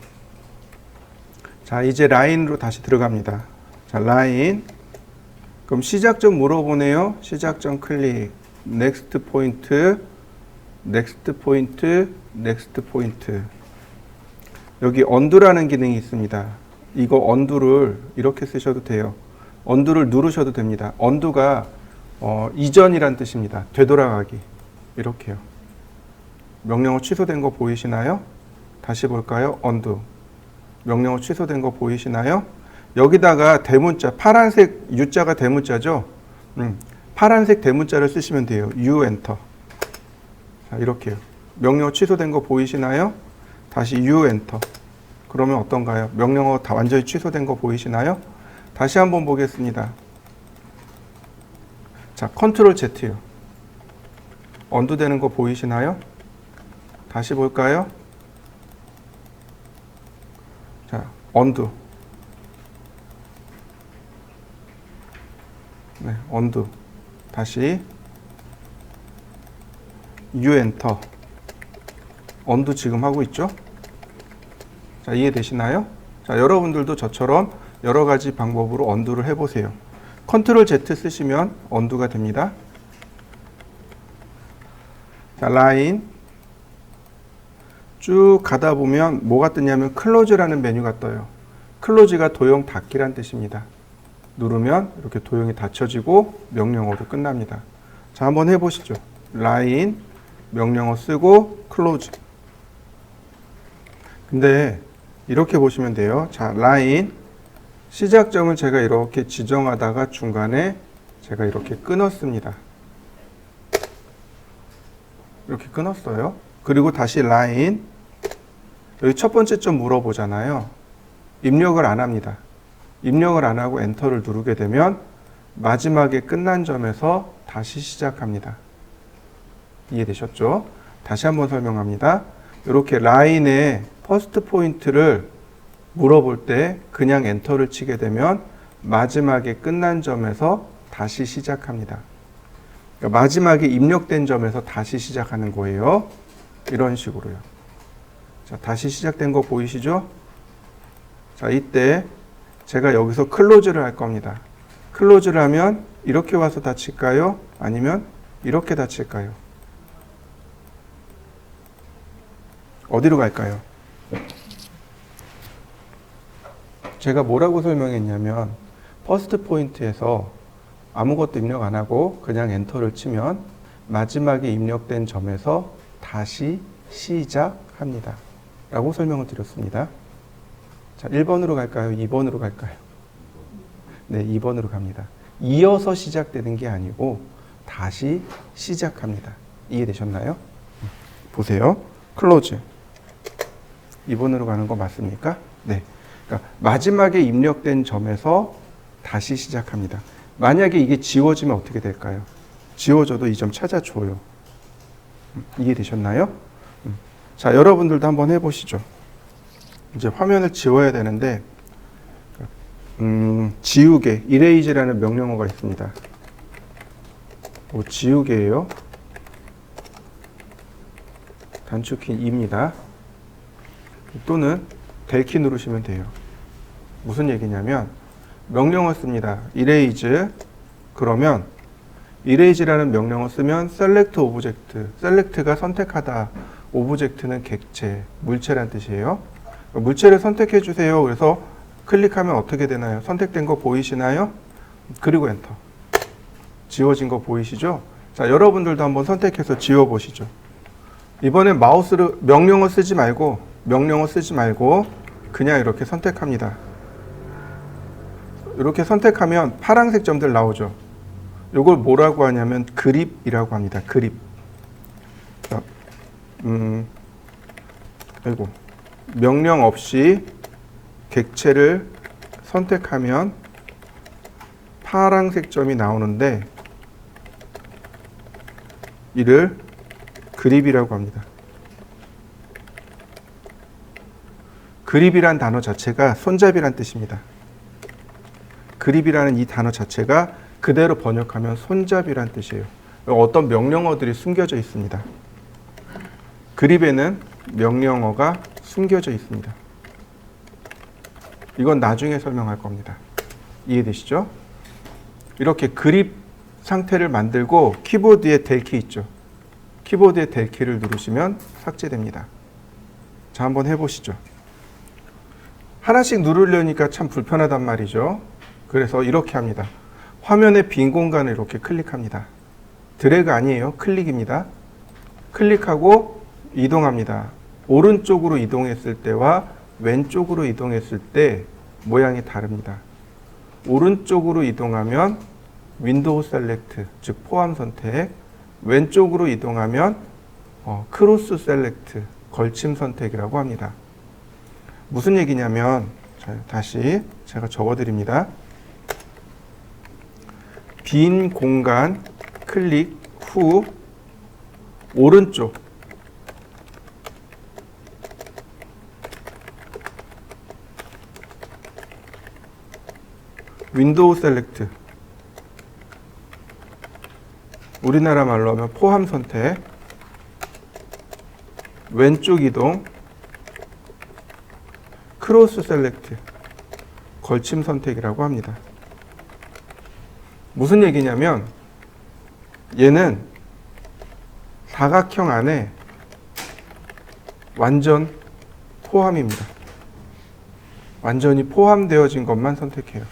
자, 이제 라인으로 다시 들어갑니다. 자, 라인. 그럼 시작점 물어보네요. 시작점 클릭. 넥스트 포인트, 넥스트 포인트, 넥스트 포인트. 여기 언두라는 기능이 있습니다. 이거 언두를 이렇게 쓰셔도 돼요. 언두를 누르셔도 됩니다. 언두가 이전이란 뜻입니다. 되돌아가기. 이렇게요. 명령어 취소된 거 보이시나요? 다시 볼까요? 언두. 명령어 취소된 거 보이시나요? 여기다가 대문자, 파란색 U자가 대문자죠? 파란색 대문자를 쓰시면 돼요. U 엔터. 자, 이렇게요. 명령어 취소된 거 보이시나요? 다시 U 엔터. 그러면 어떤가요? 명령어 다 완전히 취소된 거 보이시나요? 다시 한번 보겠습니다. 자, 컨트롤 Z요. 언두 되는 거 보이시나요? 다시 볼까요? 자, 언두. 네, 언두. 다시 U 엔터. 언두 지금 하고 있죠? 자, 이해되시나요? 자, 여러분들도 저처럼 여러 가지 방법으로 언두를 해보세요. 컨트롤 Z 쓰시면 언두가 됩니다. 자, 라인 쭉 가다 보면 뭐가 뜨냐면 클로즈라는 메뉴가 떠요. 클로즈가 도형 닫기란 뜻입니다. 누르면 이렇게 도형이 닫혀지고 명령어로 끝납니다. 자, 한번 해보시죠. 라인 명령어 쓰고 클로즈. 근데 이렇게 보시면 돼요. 자, 라인 시작점을 제가 이렇게 지정하다가 중간에 제가 이렇게 끊었습니다. 이렇게 끊었어요. 그리고 다시 라인 여기 첫 번째 점 물어보잖아요. 입력을 안 합니다. 입력을 안 하고 엔터를 누르게 되면 마지막에 끝난 점에서 다시 시작합니다. 이해되셨죠? 다시 한번 설명합니다. 이렇게 라인에 퍼스트 포인트를 물어볼 때 그냥 엔터를 치게 되면 마지막에 끝난 점에서 다시 시작합니다. 그러니까 마지막에 입력된 점에서 다시 시작하는 거예요. 이런 식으로요. 자, 다시 시작된 거 보이시죠? 자, 이때 제가 여기서 클로즈를 할 겁니다. 클로즈를 하면 이렇게 와서 닫힐까요? 아니면 이렇게 닫힐까요? 어디로 갈까요? 제가 뭐라고 설명했냐면 퍼스트 포인트에서 아무것도 입력 안 하고 그냥 엔터를 치면 마지막에 입력된 점에서 다시 시작합니다. 라고 설명을 드렸습니다. 자, 1번으로 갈까요? 2번으로 갈까요? 네, 2번으로 갑니다. 이어서 시작되는 게 아니고 다시 시작합니다. 이해되셨나요? 보세요. 클로즈. 2번으로 가는 거 맞습니까? 네. 그러니까 마지막에 입력된 점에서 다시 시작합니다. 만약에 이게 지워지면 어떻게 될까요? 지워져도 이 점 찾아줘요. 이해되셨나요? 자, 여러분들도 한번 해보시죠. 이제 화면을 지워야 되는데 지우개, 이레이즈라는 명령어가 있습니다. 지우개예요. 단축키 2입니다. 또는 델키 누르시면 돼요. 무슨 얘기냐면 명령어 씁니다. 이레이즈. 그러면 이레이즈라는 명령어 쓰면 select object. select가 선택하다. object는 객체, 물체란 뜻이에요. 물체를 선택해 주세요. 그래서 클릭하면 어떻게 되나요? 선택된 거 보이시나요? 그리고 엔터. 지워진 거 보이시죠? 자, 여러분들도 한번 선택해서 지워 보시죠. 이번엔 마우스를 명령어 쓰지 말고 그냥 이렇게 선택합니다. 이렇게 선택하면 파란색 점들 나오죠. 이걸 뭐라고 하냐면 그립이라고 합니다. 그립. 자, 아이고. 명령 없이 객체를 선택하면 파란색 점이 나오는데 이를 그립이라고 합니다. 그립이란 단어 자체가 손잡이란 뜻입니다. 그립이라는 이 단어 자체가 그대로 번역하면 손잡이란 뜻이에요. 어떤 명령어들이 숨겨져 있습니다. 그립에는 명령어가 숨겨져 있습니다. 이건 나중에 설명할 겁니다. 이해되시죠? 이렇게 그립 상태를 만들고 키보드에 델키 있죠. 키보드에 델키를 누르시면 삭제됩니다. 자, 한번 해보시죠. 하나씩 누르려니까 참 불편하단 말이죠. 그래서 이렇게 합니다. 화면의 빈 공간을 이렇게 클릭합니다. 드래그 아니에요. 클릭입니다. 클릭하고 이동합니다. 오른쪽으로 이동했을 때와 왼쪽으로 이동했을 때 모양이 다릅니다. 오른쪽으로 이동하면 윈도우 셀렉트, 즉 포함 선택, 왼쪽으로 이동하면 크로스 셀렉트, 걸침 선택이라고 합니다. 무슨 얘기냐면, 다시 제가 적어드립니다. 빈 공간 클릭 후 오른쪽 윈도우 셀렉트, 우리나라 말로 하면 포함 선택, 왼쪽 이동 크로스 셀렉트, 걸침 선택이라고 합니다. 무슨 얘기냐면 얘는 사각형 안에 완전 포함입니다. 완전히 포함되어진 것만 선택해요.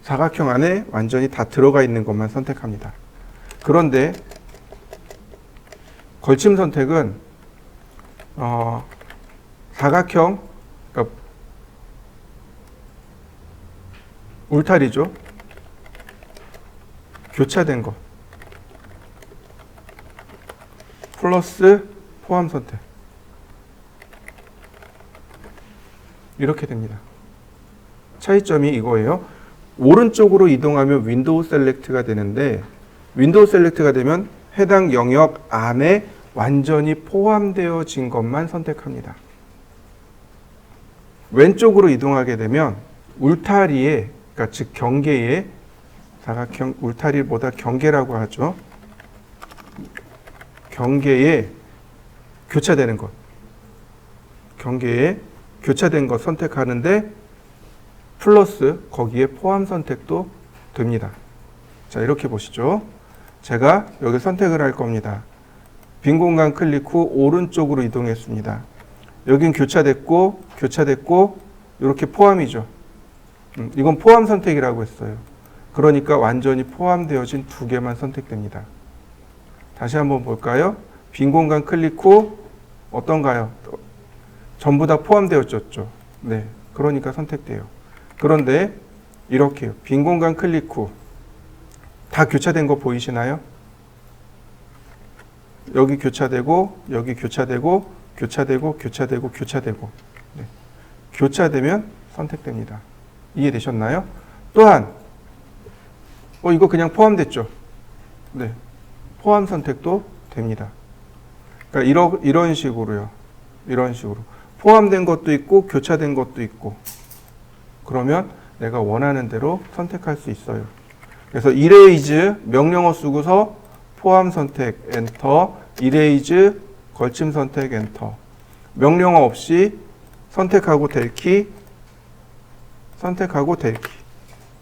사각형 안에 완전히 다 들어가 있는 것만 선택합니다. 그런데 걸침 선택은 사각형, 그러니까 울타리죠. 교차된 것 플러스 포함 선택 이렇게 됩니다. 차이점이 이거예요. 오른쪽으로 이동하면 윈도우 셀렉트가 되는데, 윈도우 셀렉트가 되면 해당 영역 안에 완전히 포함되어진 것만 선택합니다. 왼쪽으로 이동하게 되면 울타리에, 그러니까 즉 경계에, 사각형 울타리보다 경계라고 하죠. 경계에 교차되는 것, 경계에 교차된 것 선택하는데 플러스 거기에 포함 선택도 됩니다. 자, 이렇게 보시죠. 제가 여기 선택을 할 겁니다. 빈 공간 클릭 후 오른쪽으로 이동했습니다. 여긴 교차됐고 이렇게 포함이죠. 이건 포함 선택이라고 했어요. 그러니까 완전히 포함되어진 두 개만 선택됩니다. 다시 한번 볼까요? 빈 공간 클릭 후 어떤가요? 전부 다 포함되어졌죠. 네, 그러니까 선택돼요. 그런데 이렇게요. 빈 공간 클릭 후 다 교차된 거 보이시나요? 여기 교차되고 여기 교차되고 교차되고 네. 교차되면 선택됩니다. 이해되셨나요? 또한 이거 그냥 포함됐죠? 네, 포함 선택도 됩니다. 그러니까 이런 식으로요. 이런 식으로 포함된 것도 있고 교차된 것도 있고, 그러면 내가 원하는 대로 선택할 수 있어요. 그래서 이레이즈 명령어 쓰고서 포함 선택 엔터, 이레이즈 걸침 선택 엔터, 명령어 없이 선택하고 델키, 선택하고 델키.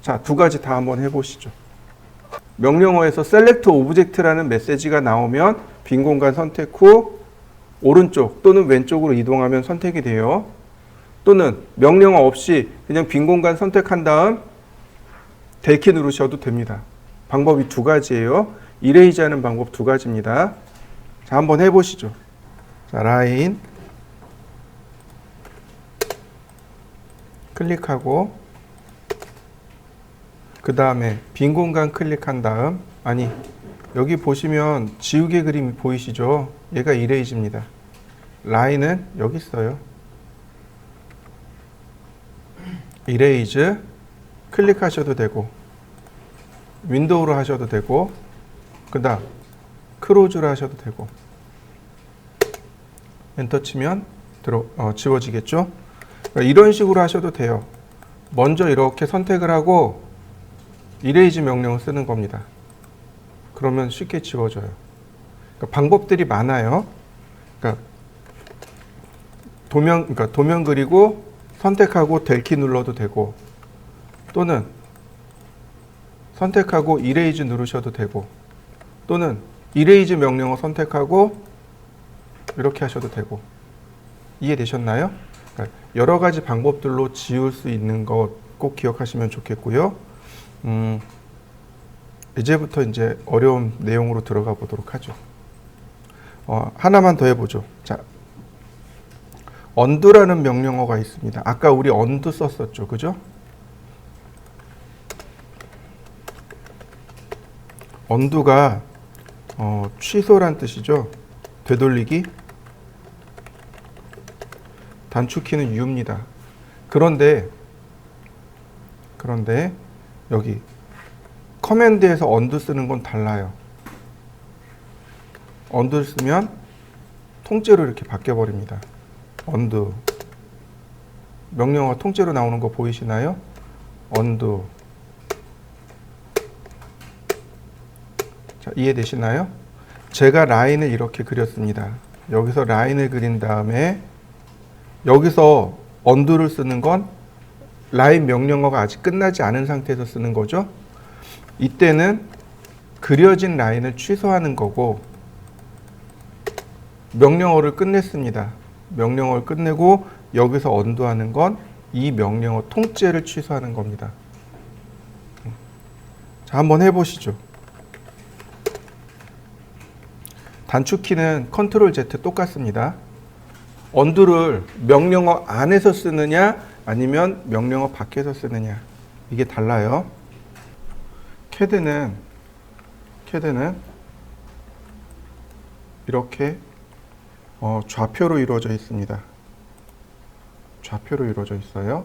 자, 두 가지 다 한번 해보시죠. 명령어에서 select object라는 메시지가 나오면 빈 공간 선택 후 오른쪽 또는 왼쪽으로 이동하면 선택이 돼요. 또는 명령어 없이 그냥 빈 공간 선택한 다음 델키 누르셔도 됩니다. 방법이 두 가지예요. 이레이즈 하는 방법 두 가지입니다. 자, 한번 해보시죠. 자, 라인 클릭하고 그 다음에 빈 공간 클릭한 다음, 아니 여기 보시면 지우개 그림이 보이시죠? 얘가 이레이즈입니다. 라인은 여기 있어요. 이레이즈 클릭하셔도 되고 윈도우로 하셔도 되고 그 다음 크로즈로 하셔도 되고 엔터 치면 지워지겠죠? 그러니까 이런 식으로 하셔도 돼요. 먼저 이렇게 선택을 하고 이레이즈 명령을 쓰는 겁니다. 그러면 쉽게 지워져요. 그러니까 방법들이 많아요. 그러니까 도면 그리고 선택하고 델키 눌러도 되고, 또는 선택하고 이레이즈 누르셔도 되고, 또는 이레이즈 명령어 선택하고 이렇게 하셔도 되고. 이해되셨나요? 그러니까 여러 가지 방법들로 지울 수 있는 것 꼭 기억하시면 좋겠고요. 이제부터 이제 어려운 내용으로 들어가 보도록 하죠. 하나만 더 해보죠. 자, 언두라는 명령어가 있습니다. 아까 우리 언두 썼었죠, 그죠? 언두가 취소란 뜻이죠. 되돌리기. 단축키는 U입니다. 그런데 여기 커맨드에서 언두 쓰는 건 달라요. 언두를 쓰면 통째로 이렇게 바뀌어 버립니다. 언두. 명령어가 통째로 나오는 거 보이시나요? 언두. 자, 이해되시나요? 제가 라인을 이렇게 그렸습니다. 여기서 라인을 그린 다음에 여기서 언두를 쓰는 건 라인 명령어가 아직 끝나지 않은 상태에서 쓰는 거죠. 이때는 그려진 라인을 취소하는 거고, 명령어를 끝냈습니다. 명령어를 끝내고 여기서 언두하는 건 이 명령어 통째를 취소하는 겁니다. 자, 한번 해보시죠. 단축키는 컨트롤 Z 똑같습니다. 언두를 명령어 안에서 쓰느냐 아니면 명령어 밖에서 쓰느냐, 이게 달라요. 캐드는 이렇게 좌표로 이루어져 있습니다. 좌표로 이루어져 있어요.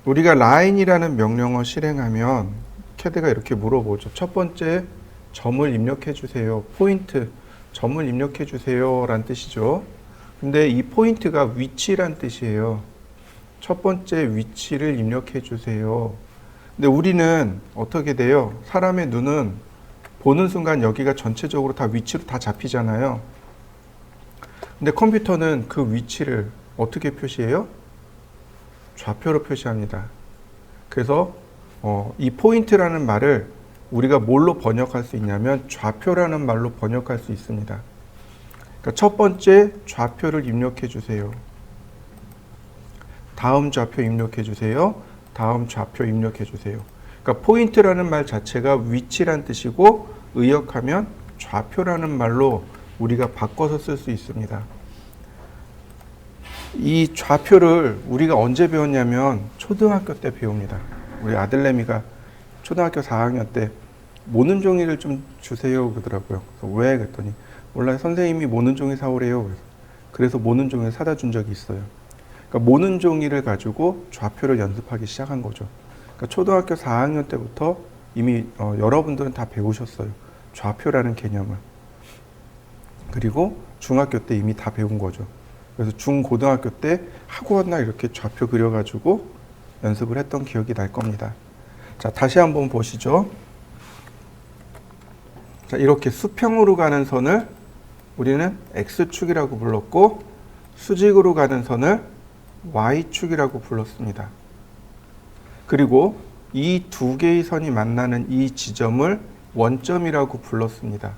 우리가 라인이라는 명령어 실행하면 캐드가 이렇게 물어보죠. 첫 번째, 점을 입력해 주세요. 포인트, 점을 입력해 주세요 라는 뜻이죠. 근데 이 포인트가 위치란 뜻이에요. 첫 번째 위치를 입력해 주세요. 근데 우리는 어떻게 돼요? 사람의 눈은 보는 순간 여기가 전체적으로 다 위치로 다 잡히잖아요. 근데 컴퓨터는 그 위치를 어떻게 표시해요? 좌표로 표시합니다. 그래서 이 포인트라는 말을 우리가 뭘로 번역할 수 있냐면 좌표라는 말로 번역할 수 있습니다. 그러니까 첫 번째 좌표를 입력해 주세요. 다음 좌표 입력해 주세요. 다음 좌표 입력해 주세요. 그러니까 포인트라는 말 자체가 위치란 뜻이고, 의역하면 좌표라는 말로 우리가 바꿔서 쓸 수 있습니다. 이 좌표를 우리가 언제 배웠냐면 초등학교 때 배웁니다. 우리 아들내미가 초등학교 4학년 때 모는 종이를 좀 주세요 그러더라고요. 그래서 왜? 그랬더니 몰라요. 선생님이 모는 종이 사오래요. 그래서 모는 종이를 사다 준 적이 있어요. 그러니까 모는 종이를 가지고 좌표를 연습하기 시작한 거죠. 그러니까 초등학교 4학년 때부터 이미 여러분들은 다 배우셨어요. 좌표라는 개념을. 그리고 중학교 때 이미 다 배운 거죠. 그래서 중고등학교 때 학원이나 이렇게 좌표 그려가지고 연습을 했던 기억이 날 겁니다. 자, 다시 한번 보시죠. 자, 이렇게 수평으로 가는 선을 우리는 X축이라고 불렀고, 수직으로 가는 선을 Y축이라고 불렀습니다. 그리고 이 두 개의 선이 만나는 이 지점을 원점이라고 불렀습니다.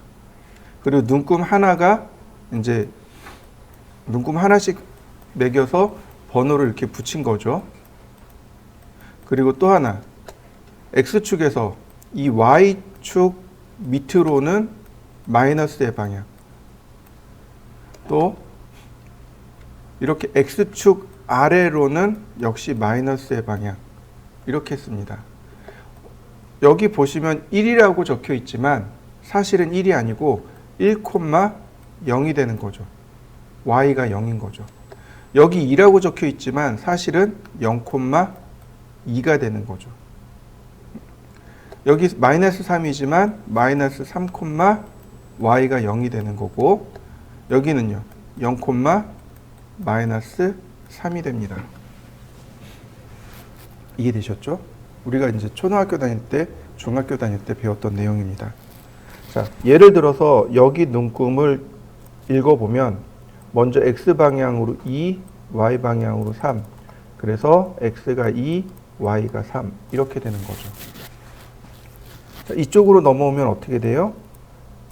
그리고 눈금 하나가 이제 눈금 하나씩 매겨서 번호를 이렇게 붙인 거죠. 그리고 또 하나, X축에서 이 Y축 밑으로는 마이너스의 방향, 또 이렇게 X축 아래로는 역시 마이너스의 방향, 이렇게 했습니다. 여기 보시면 1이라고 적혀 있지만 사실은 1이 아니고 1,0이 되는 거죠. y가 0인 거죠. 여기 2라고 적혀 있지만 사실은 0,2가 되는 거죠. 여기 마이너스 3이지만 마이너스 3, y가 0이 되는 거고, 여기는요 0, 마이너스 3이 됩니다. 이해되셨죠? 우리가 이제 초등학교 다닐 때, 중학교 다닐 때 배웠던 내용입니다. 자, 예를 들어서 여기 눈금을 읽어보면 먼저 x 방향으로 2, y 방향으로 3. 그래서 x가 2, y가 3 이렇게 되는 거죠. 자, 이쪽으로 넘어오면 어떻게 돼요?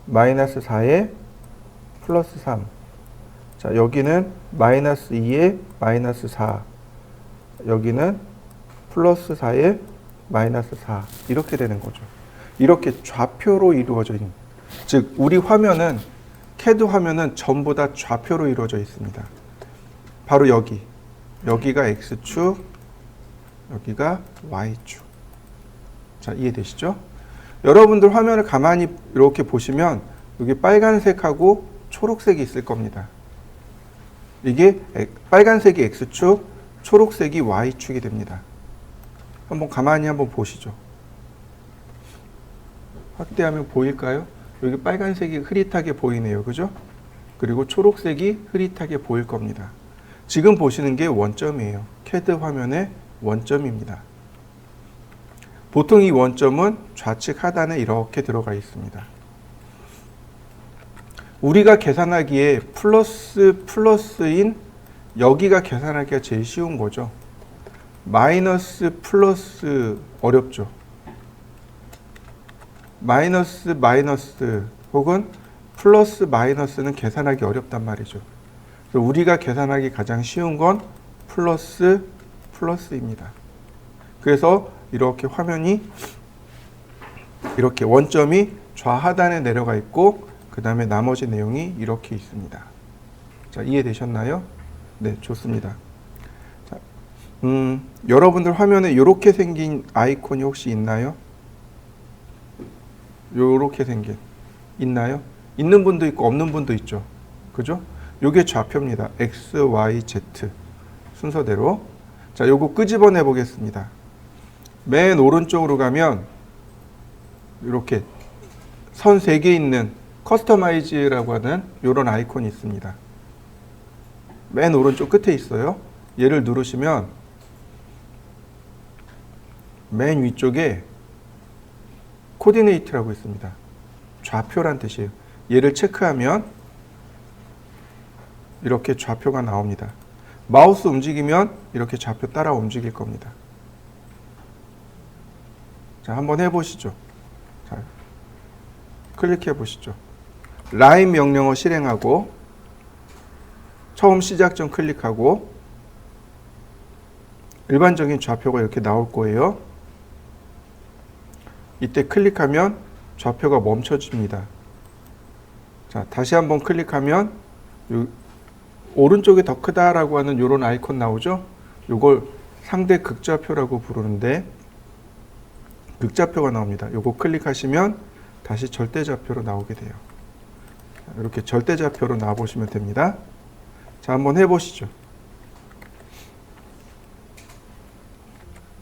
마이너스 4에 플러스 3. 자, 여기는 마이너스 2에 마이너스 4. 여기는 플러스 4에 마이너스 4. 이렇게 되는 거죠. 이렇게 좌표로 이루어져 있는. 즉, 우리 화면은, CAD 화면은 전부 다 좌표로 이루어져 있습니다. 바로 여기. 여기가 X축, 여기가 Y축. 자, 이해되시죠? 여러분들 화면을 가만히 이렇게 보시면 여기 빨간색하고 초록색이 있을 겁니다. 이게 빨간색이 X축, 초록색이 Y축이 됩니다. 한번 가만히 한번 보시죠. 확대하면 보일까요? 여기 빨간색이 흐릿하게 보이네요. 그죠? 그리고 초록색이 흐릿하게 보일 겁니다. 지금 보시는 게 원점이에요. CAD 화면의 원점입니다. 보통 이 원점은 좌측 하단에 이렇게 들어가 있습니다. 우리가 계산하기에 플러스인 여기가 계산하기가 제일 쉬운 거죠. 마이너스 플러스 어렵죠. 마이너스 혹은 플러스 마이너스는 계산하기 어렵단 말이죠. 그래서 우리가 계산하기 가장 쉬운 건 플러스입니다. 그래서 이렇게 화면이 이렇게 원점이 좌하단에 내려가 있고 그 다음에 나머지 내용이 이렇게 있습니다. 자, 이해되셨나요? 네, 좋습니다. 자, 여러분들 화면에 이렇게 생긴 아이콘이 혹시 있나요? 이렇게 생긴 있나요? 있는 분도 있고 없는 분도 있죠. 그죠? 요게 좌표입니다. X, Y, Z 순서대로. 자, 요거 끄집어내 보겠습니다. 맨 오른쪽으로 가면 이렇게 선 3개 있는 커스터마이즈라고 하는 이런 아이콘이 있습니다. 맨 오른쪽 끝에 있어요. 얘를 누르시면 맨 위쪽에 코디네이트라고 있습니다. 좌표란 뜻이에요. 얘를 체크하면 이렇게 좌표가 나옵니다. 마우스 움직이면 이렇게 좌표 따라 움직일 겁니다. 자, 한번 해보시죠. 자, 클릭해 보시죠. 라인 명령어 실행하고 처음 시작점 클릭하고 일반적인 좌표가 이렇게 나올 거예요. 이때 클릭하면 좌표가 멈춰집니다. 자, 다시 한번 클릭하면 오른쪽이 더 크다라고 하는 이런 아이콘 나오죠? 이걸 상대 극좌표라고 부르는데 극좌표가 나옵니다. 요거 클릭하시면 다시 절대좌표로 나오게 돼요. 이렇게 절대좌표로 나와 보시면 됩니다. 자, 한번 해보시죠.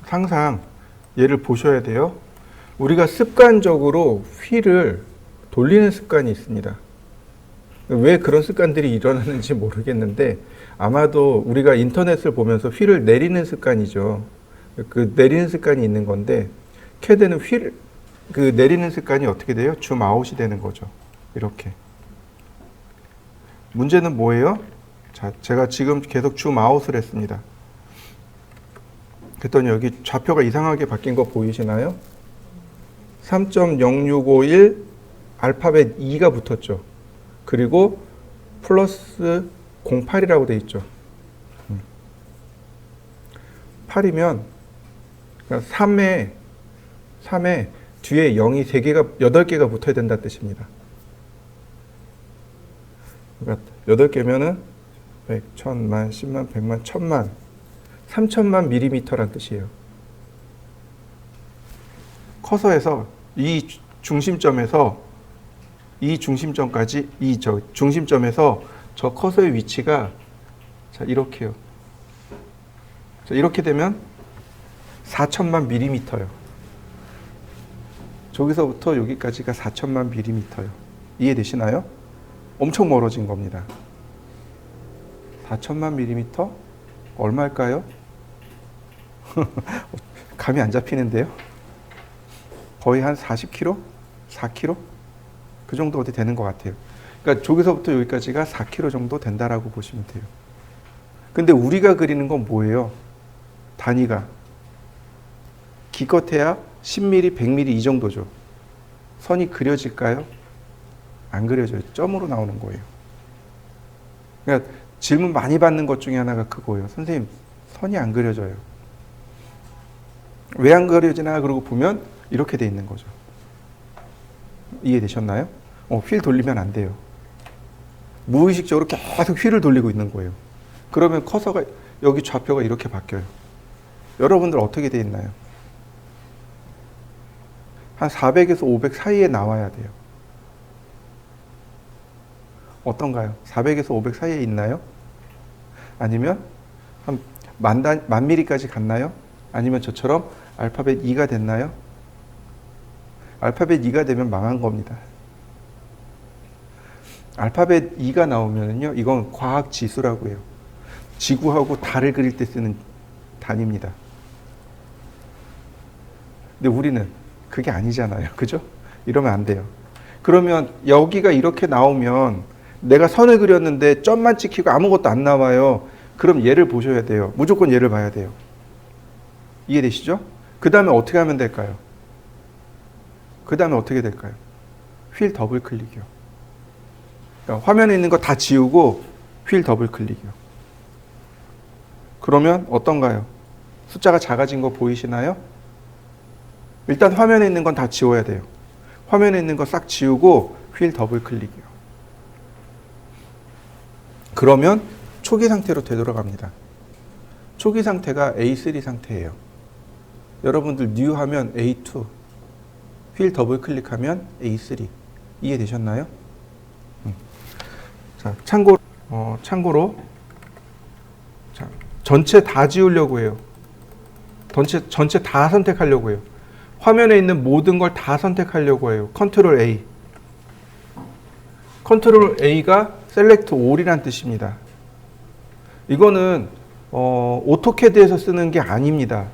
항상 얘를 보셔야 돼요. 우리가 습관적으로 휠을 돌리는 습관이 있습니다. 왜 그런 습관들이 일어나는지 모르겠는데 아마도 우리가 인터넷을 보면서 휠을 내리는 습관이죠. 그 내리는 습관이 있는 건데 CAD는 그 내리는 습관이 어떻게 돼요? 줌 아웃이 되는 거죠. 이렇게. 문제는 뭐예요? 자, 제가 지금 계속 줌 아웃을 했습니다. 그랬더니 여기 좌표가 이상하게 바뀐 거 보이시나요? 3.0651 알파벳 2가 붙었죠. 그리고 플러스 08이라고 돼 있죠. 8이면 3에 뒤에 0이 3개가 8개가 붙어야 된다는 뜻입니다. 그러니까 8개면은 100, 1000만, 10만, 100만, 1000만, 3000만 밀리미터란 뜻이에요. 커서에서 이 중심점에서 이 중심점까지 중심점에서 저 커서의 위치가 자, 이렇게요. 자, 이렇게 되면 4000만 밀리미터요. 저기서부터 여기까지가 4000만 밀리미터요. 이해되시나요? 엄청 멀어진 겁니다. 4000만 밀리미터? 얼마일까요? 감이 안 잡히는데요. 거의 한 40km? 4km? 그 정도 어디 되는 것 같아요. 그러니까 저기서부터 여기까지가 4km 정도 된다라고 보시면 돼요. 근데 우리가 그리는 건 뭐예요? 단위가 기껏해야 10mm, 100mm 이 정도죠. 선이 그려질까요? 안 그려져요. 점으로 나오는 거예요. 그러니까 질문 많이 받는 것 중에 하나가 그거예요. 선생님, 선이 안 그려져요. 왜 안 그려지나 그러고 보면 이렇게 돼 있는 거죠. 이해되셨나요? 휠 돌리면 안 돼요. 무의식적으로 계속 휠을 돌리고 있는 거예요. 그러면 커서가 여기 좌표가 이렇게 바뀌어요. 여러분들 어떻게 돼 있나요? 한 400에서 500 사이에 나와야 돼요. 어떤가요? 400에서 500 사이에 있나요? 아니면 한 만 미리까지 갔나요? 아니면 저처럼 알파벳 2가 됐나요? 알파벳 2가 되면 망한 겁니다. 알파벳 2가 나오면요, 이건 과학 지수라고 해요. 지구하고 달을 그릴 때 쓰는 단위입니다. 근데 우리는 그게 아니잖아요. 그죠? 이러면 안 돼요. 그러면 여기가 이렇게 나오면 내가 선을 그렸는데 점만 찍히고 아무것도 안 나와요. 그럼 얘를 보셔야 돼요. 무조건 얘를 봐야 돼요. 이해되시죠? 그 다음에 어떻게 하면 될까요? 그 다음에 어떻게 될까요? 휠 더블 클릭이요. 그러니까 화면에 있는 거 다 지우고 휠 더블 클릭이요. 그러면 어떤가요? 숫자가 작아진 거 보이시나요? 일단 화면에 있는 건 다 지워야 돼요. 화면에 있는 거 싹 지우고 휠 더블 클릭이요. 그러면 초기 상태로 되돌아갑니다. 초기 상태가 A3 상태예요. 여러분들 new 하면 A2, 휠 더블 클릭하면 A3. 이해되셨나요? 자, 참고로 자, 전체 다 지우려고 해요. 전체 다 선택하려고 해요. 화면에 있는 모든 걸 다 선택하려고 해요. 컨트롤 A. 컨트롤 A가 셀렉트 올이란 뜻입니다. 이거는 오토캐드에서 쓰는 게 아닙니다.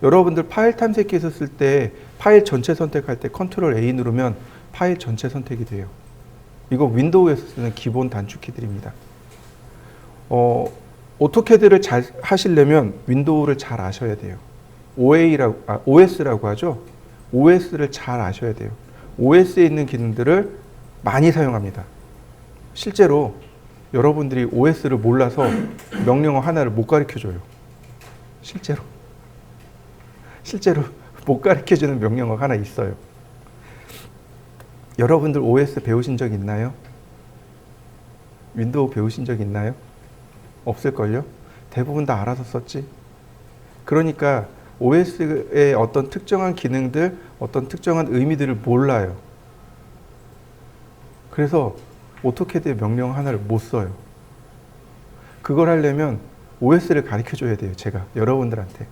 여러분들 파일 탐색기에서 쓸 때 파일 전체 선택할 때 컨트롤 A 누르면 파일 전체 선택이 돼요. 이거 윈도우에서 쓰는 기본 단축키들입니다. 오토캐드를 잘 하시려면 윈도우를 잘 아셔야 돼요. OS라고 하죠. OS를 잘 아셔야 돼요. OS에 있는 기능들을 많이 사용합니다. 실제로 여러분들이 OS를 몰라서 명령어 하나를 못 가르쳐줘요. 실제로 못 가르쳐주는 명령어가 하나 있어요. 여러분들 OS 배우신 적 있나요? 윈도우 배우신 적 있나요? 없을걸요? 대부분 다 알아서 썼지. 그러니까 OS의 어떤 특정한 기능들, 어떤 특정한 의미들을 몰라요. 그래서 오토캐드의 명령 하나를 못 써요. 그걸 하려면 OS를 가르쳐줘야 돼요. 제가 여러분들한테.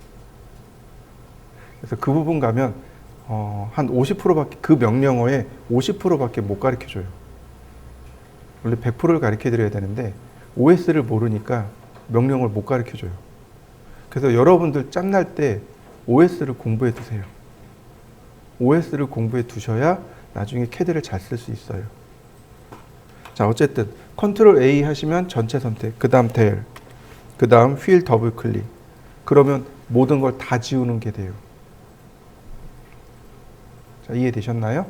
그래서 그 부분 가면 한 50%밖에 그 명령어의 50%밖에 못 가르쳐줘요. 원래 100%를 가르쳐드려야 되는데 OS를 모르니까 명령을 못 가르쳐줘요. 그래서 여러분들 짬날 때 OS를 공부해 두세요. OS를 공부해 두셔야 나중에 캐드를 잘 쓸 수 있어요. 자, 어쨌든 컨트롤 A 하시면 전체 선택, 그 다음 델, 그 다음 휠 더블 클릭. 그러면 모든 걸 다 지우는 게 돼요. 자, 이해되셨나요?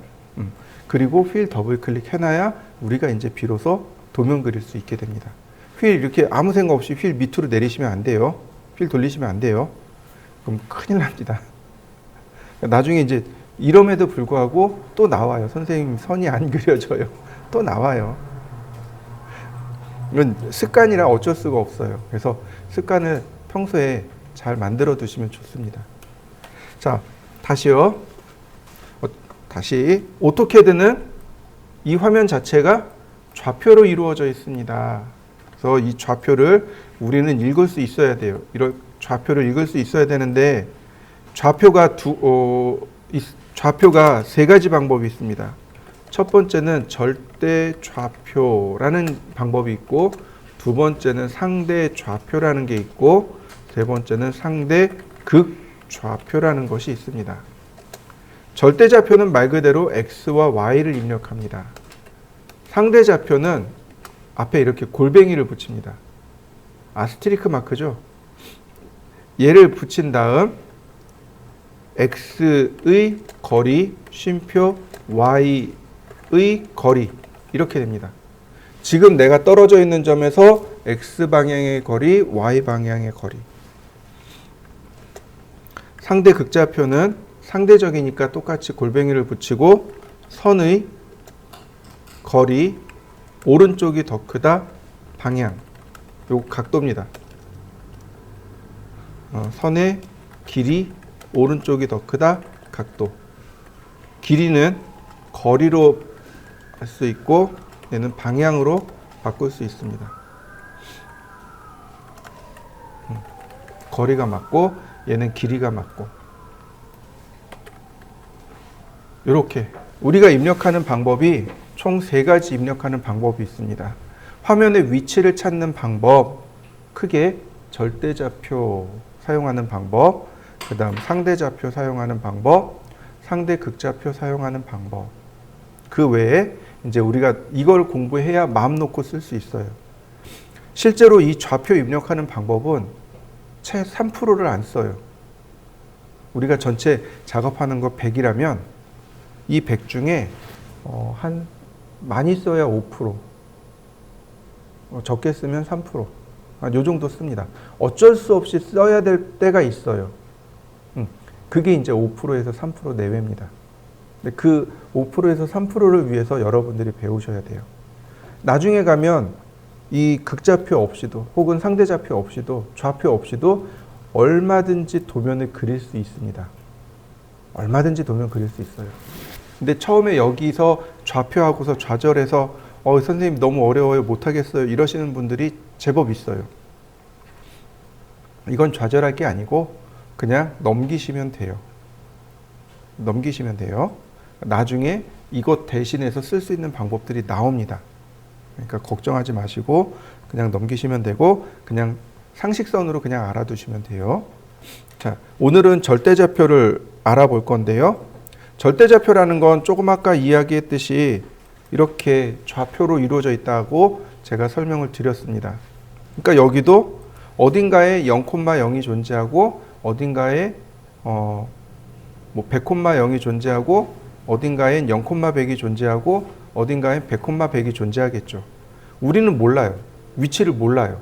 그리고 휠 더블 클릭 해놔야 우리가 이제 비로소 도면 그릴 수 있게 됩니다. 휠 이렇게 아무 생각 없이 휠 밑으로 내리시면 안 돼요. 휠 돌리시면 안 돼요. 그럼 큰일 납니다. 나중에 이제 이럼에도 불구하고 또 나와요. 선생님 선이 안 그려져요. 또 나와요. 이건 습관이라 어쩔 수가 없어요. 그래서 습관을 평소에 잘 만들어 두시면 좋습니다. 자, 다시요. 다시 오토캐드는 이 화면 자체가 좌표로 이루어져 있습니다. 그래서 이 좌표를 우리는 읽을 수 있어야 돼요. 이런 좌표를 읽을 수 있어야 되는데 좌표가 좌표가 세 가지 방법이 있습니다. 첫 번째는 절대 좌표라는 방법이 있고, 두 번째는 상대 좌표라는 게 있고, 세 번째는 상대 극 좌표라는 것이 있습니다. 절대 좌표는 말 그대로 X와 Y를 입력합니다. 상대 좌표는 앞에 이렇게 골뱅이를 붙입니다. 아스테리크 마크죠. 얘를 붙인 다음 X의 거리, 쉼표 Y의 거리, 이렇게 됩니다. 지금 내가 떨어져 있는 점에서 X방향의 거리, Y방향의 거리. 상대 극좌표는 상대적이니까 똑같이 골뱅이를 붙이고 선의 거리, 오른쪽이 더 크다, 방향. 요 각도입니다. 선의 길이, 오른쪽이 더 크다, 각도. 길이는 거리로 할 수 있고 얘는 방향으로 바꿀 수 있습니다. 거리가 맞고 얘는 길이가 맞고 이렇게 우리가 입력하는 방법이 총 3가지 입력하는 방법이 있습니다. 화면의 위치를 찾는 방법, 크게 절대좌표 사용하는 방법, 그 다음 상대좌표 사용하는 방법, 상대 극좌표 사용하는 방법. 그 외에 이제 우리가 이걸 공부해야 마음 놓고 쓸 수 있어요. 실제로 이 좌표 입력하는 방법은 채 3%를 안 써요. 우리가 전체 작업하는 거 100이라면 이 100 중에 한 많이 써야 5%, 적게 쓰면 3%, 요 정도 씁니다. 어쩔 수 없이 써야 될 때가 있어요. 그게 이제 5%에서 3% 내외입니다. 근데 그 5%에서 3%를 위해서 여러분들이 배우셔야 돼요. 나중에 가면 이 극좌표 없이도 혹은 상대좌표 없이도 좌표 없이도 얼마든지 도면을 그릴 수 있습니다. 얼마든지 도면 그릴 수 있어요. 근데 처음에 여기서 좌표하고서 좌절해서 선생님 너무 어려워요, 못하겠어요 이러시는 분들이 제법 있어요. 이건 좌절할 게 아니고 그냥 넘기시면 돼요. 넘기시면 돼요. 나중에 이것 대신해서 쓸 수 있는 방법들이 나옵니다. 그러니까 걱정하지 마시고 그냥 넘기시면 되고 그냥 상식선으로 그냥 알아두시면 돼요. 자, 오늘은 절대좌표를 알아볼 건데요. 절대좌표라는 건 조금 아까 이야기했듯이 이렇게 좌표로 이루어져 있다고 제가 설명을 드렸습니다. 그러니까 여기도 어딘가에 0,0이 존재하고 어딘가에 100,0이 존재하고 어딘가엔 0,100이 존재하고 어딘가엔 100,100이 존재하겠죠. 우리는 몰라요. 위치를 몰라요.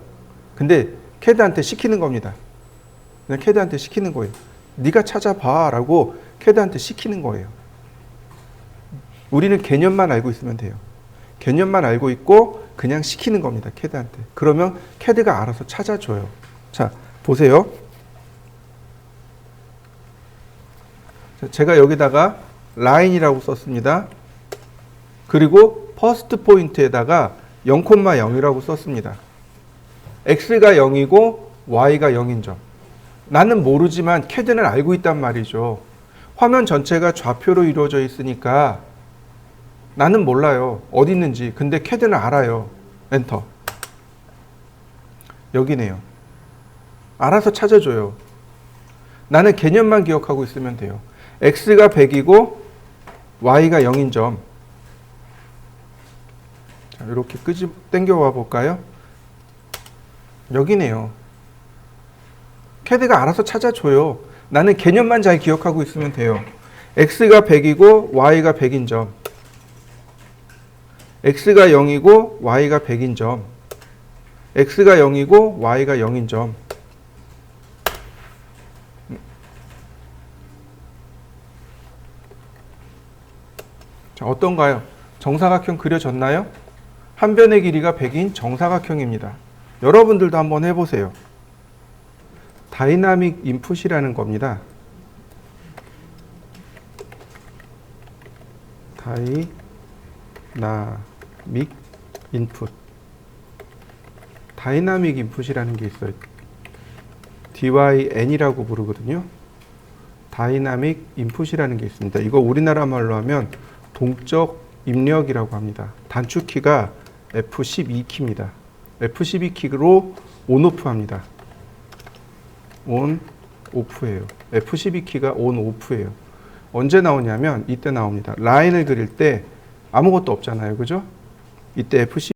근데 캐드한테 시키는 겁니다. 그냥 캐드한테 시키는 거예요. 네가 찾아봐 라고 캐드한테 시키는 거예요. 우리는 개념만 알고 있으면 돼요. 개념만 알고 있고 그냥 시키는 겁니다. 캐드한테. 그러면 캐드가 알아서 찾아줘요. 자, 보세요. 제가 여기다가 라인이라고 썼습니다. 그리고 퍼스트 포인트에다가 0,0이라고 썼습니다. x가 0이고 y가 0인 점. 나는 모르지만 캐드는 알고 있단 말이죠. 화면 전체가 좌표로 이루어져 있으니까 나는 몰라요. 어디 있는지. 근데 캐드는 알아요. 엔터. 여기네요. 알아서 찾아줘요. 나는 개념만 기억하고 있으면 돼요. x가 100이고 y가 0인 점. 자, 이렇게 당겨와 볼까요? 여기네요. 캐드가 알아서 찾아줘요. 나는 개념만 잘 기억하고 있으면 돼요. x가 100이고 y가 100인 점. x가 0이고 y가 100인 점. x가 0이고 y가 0인 점. 자, 어떤가요? 정사각형 그려졌나요? 한 변의 길이가 100인 정사각형입니다. 여러분들도 한번 해보세요. 다이나믹 인풋이라는 겁니다. 다이나믹 인풋. 다이나믹 인풋이라는 게 있어요. dyn이라고 부르거든요. 다이나믹 인풋이라는 게 있습니다. 이거 우리나라 말로 하면 동적 입력이라고 합니다. 단축키가 F12키입니다. F12키로 온오프 합니다. 온, 오프예요. F12키가 온, 오프예요. 언제 나오냐면 이때 나옵니다. 라인을 그릴 때 아무것도 없잖아요. 그죠? 이때 F12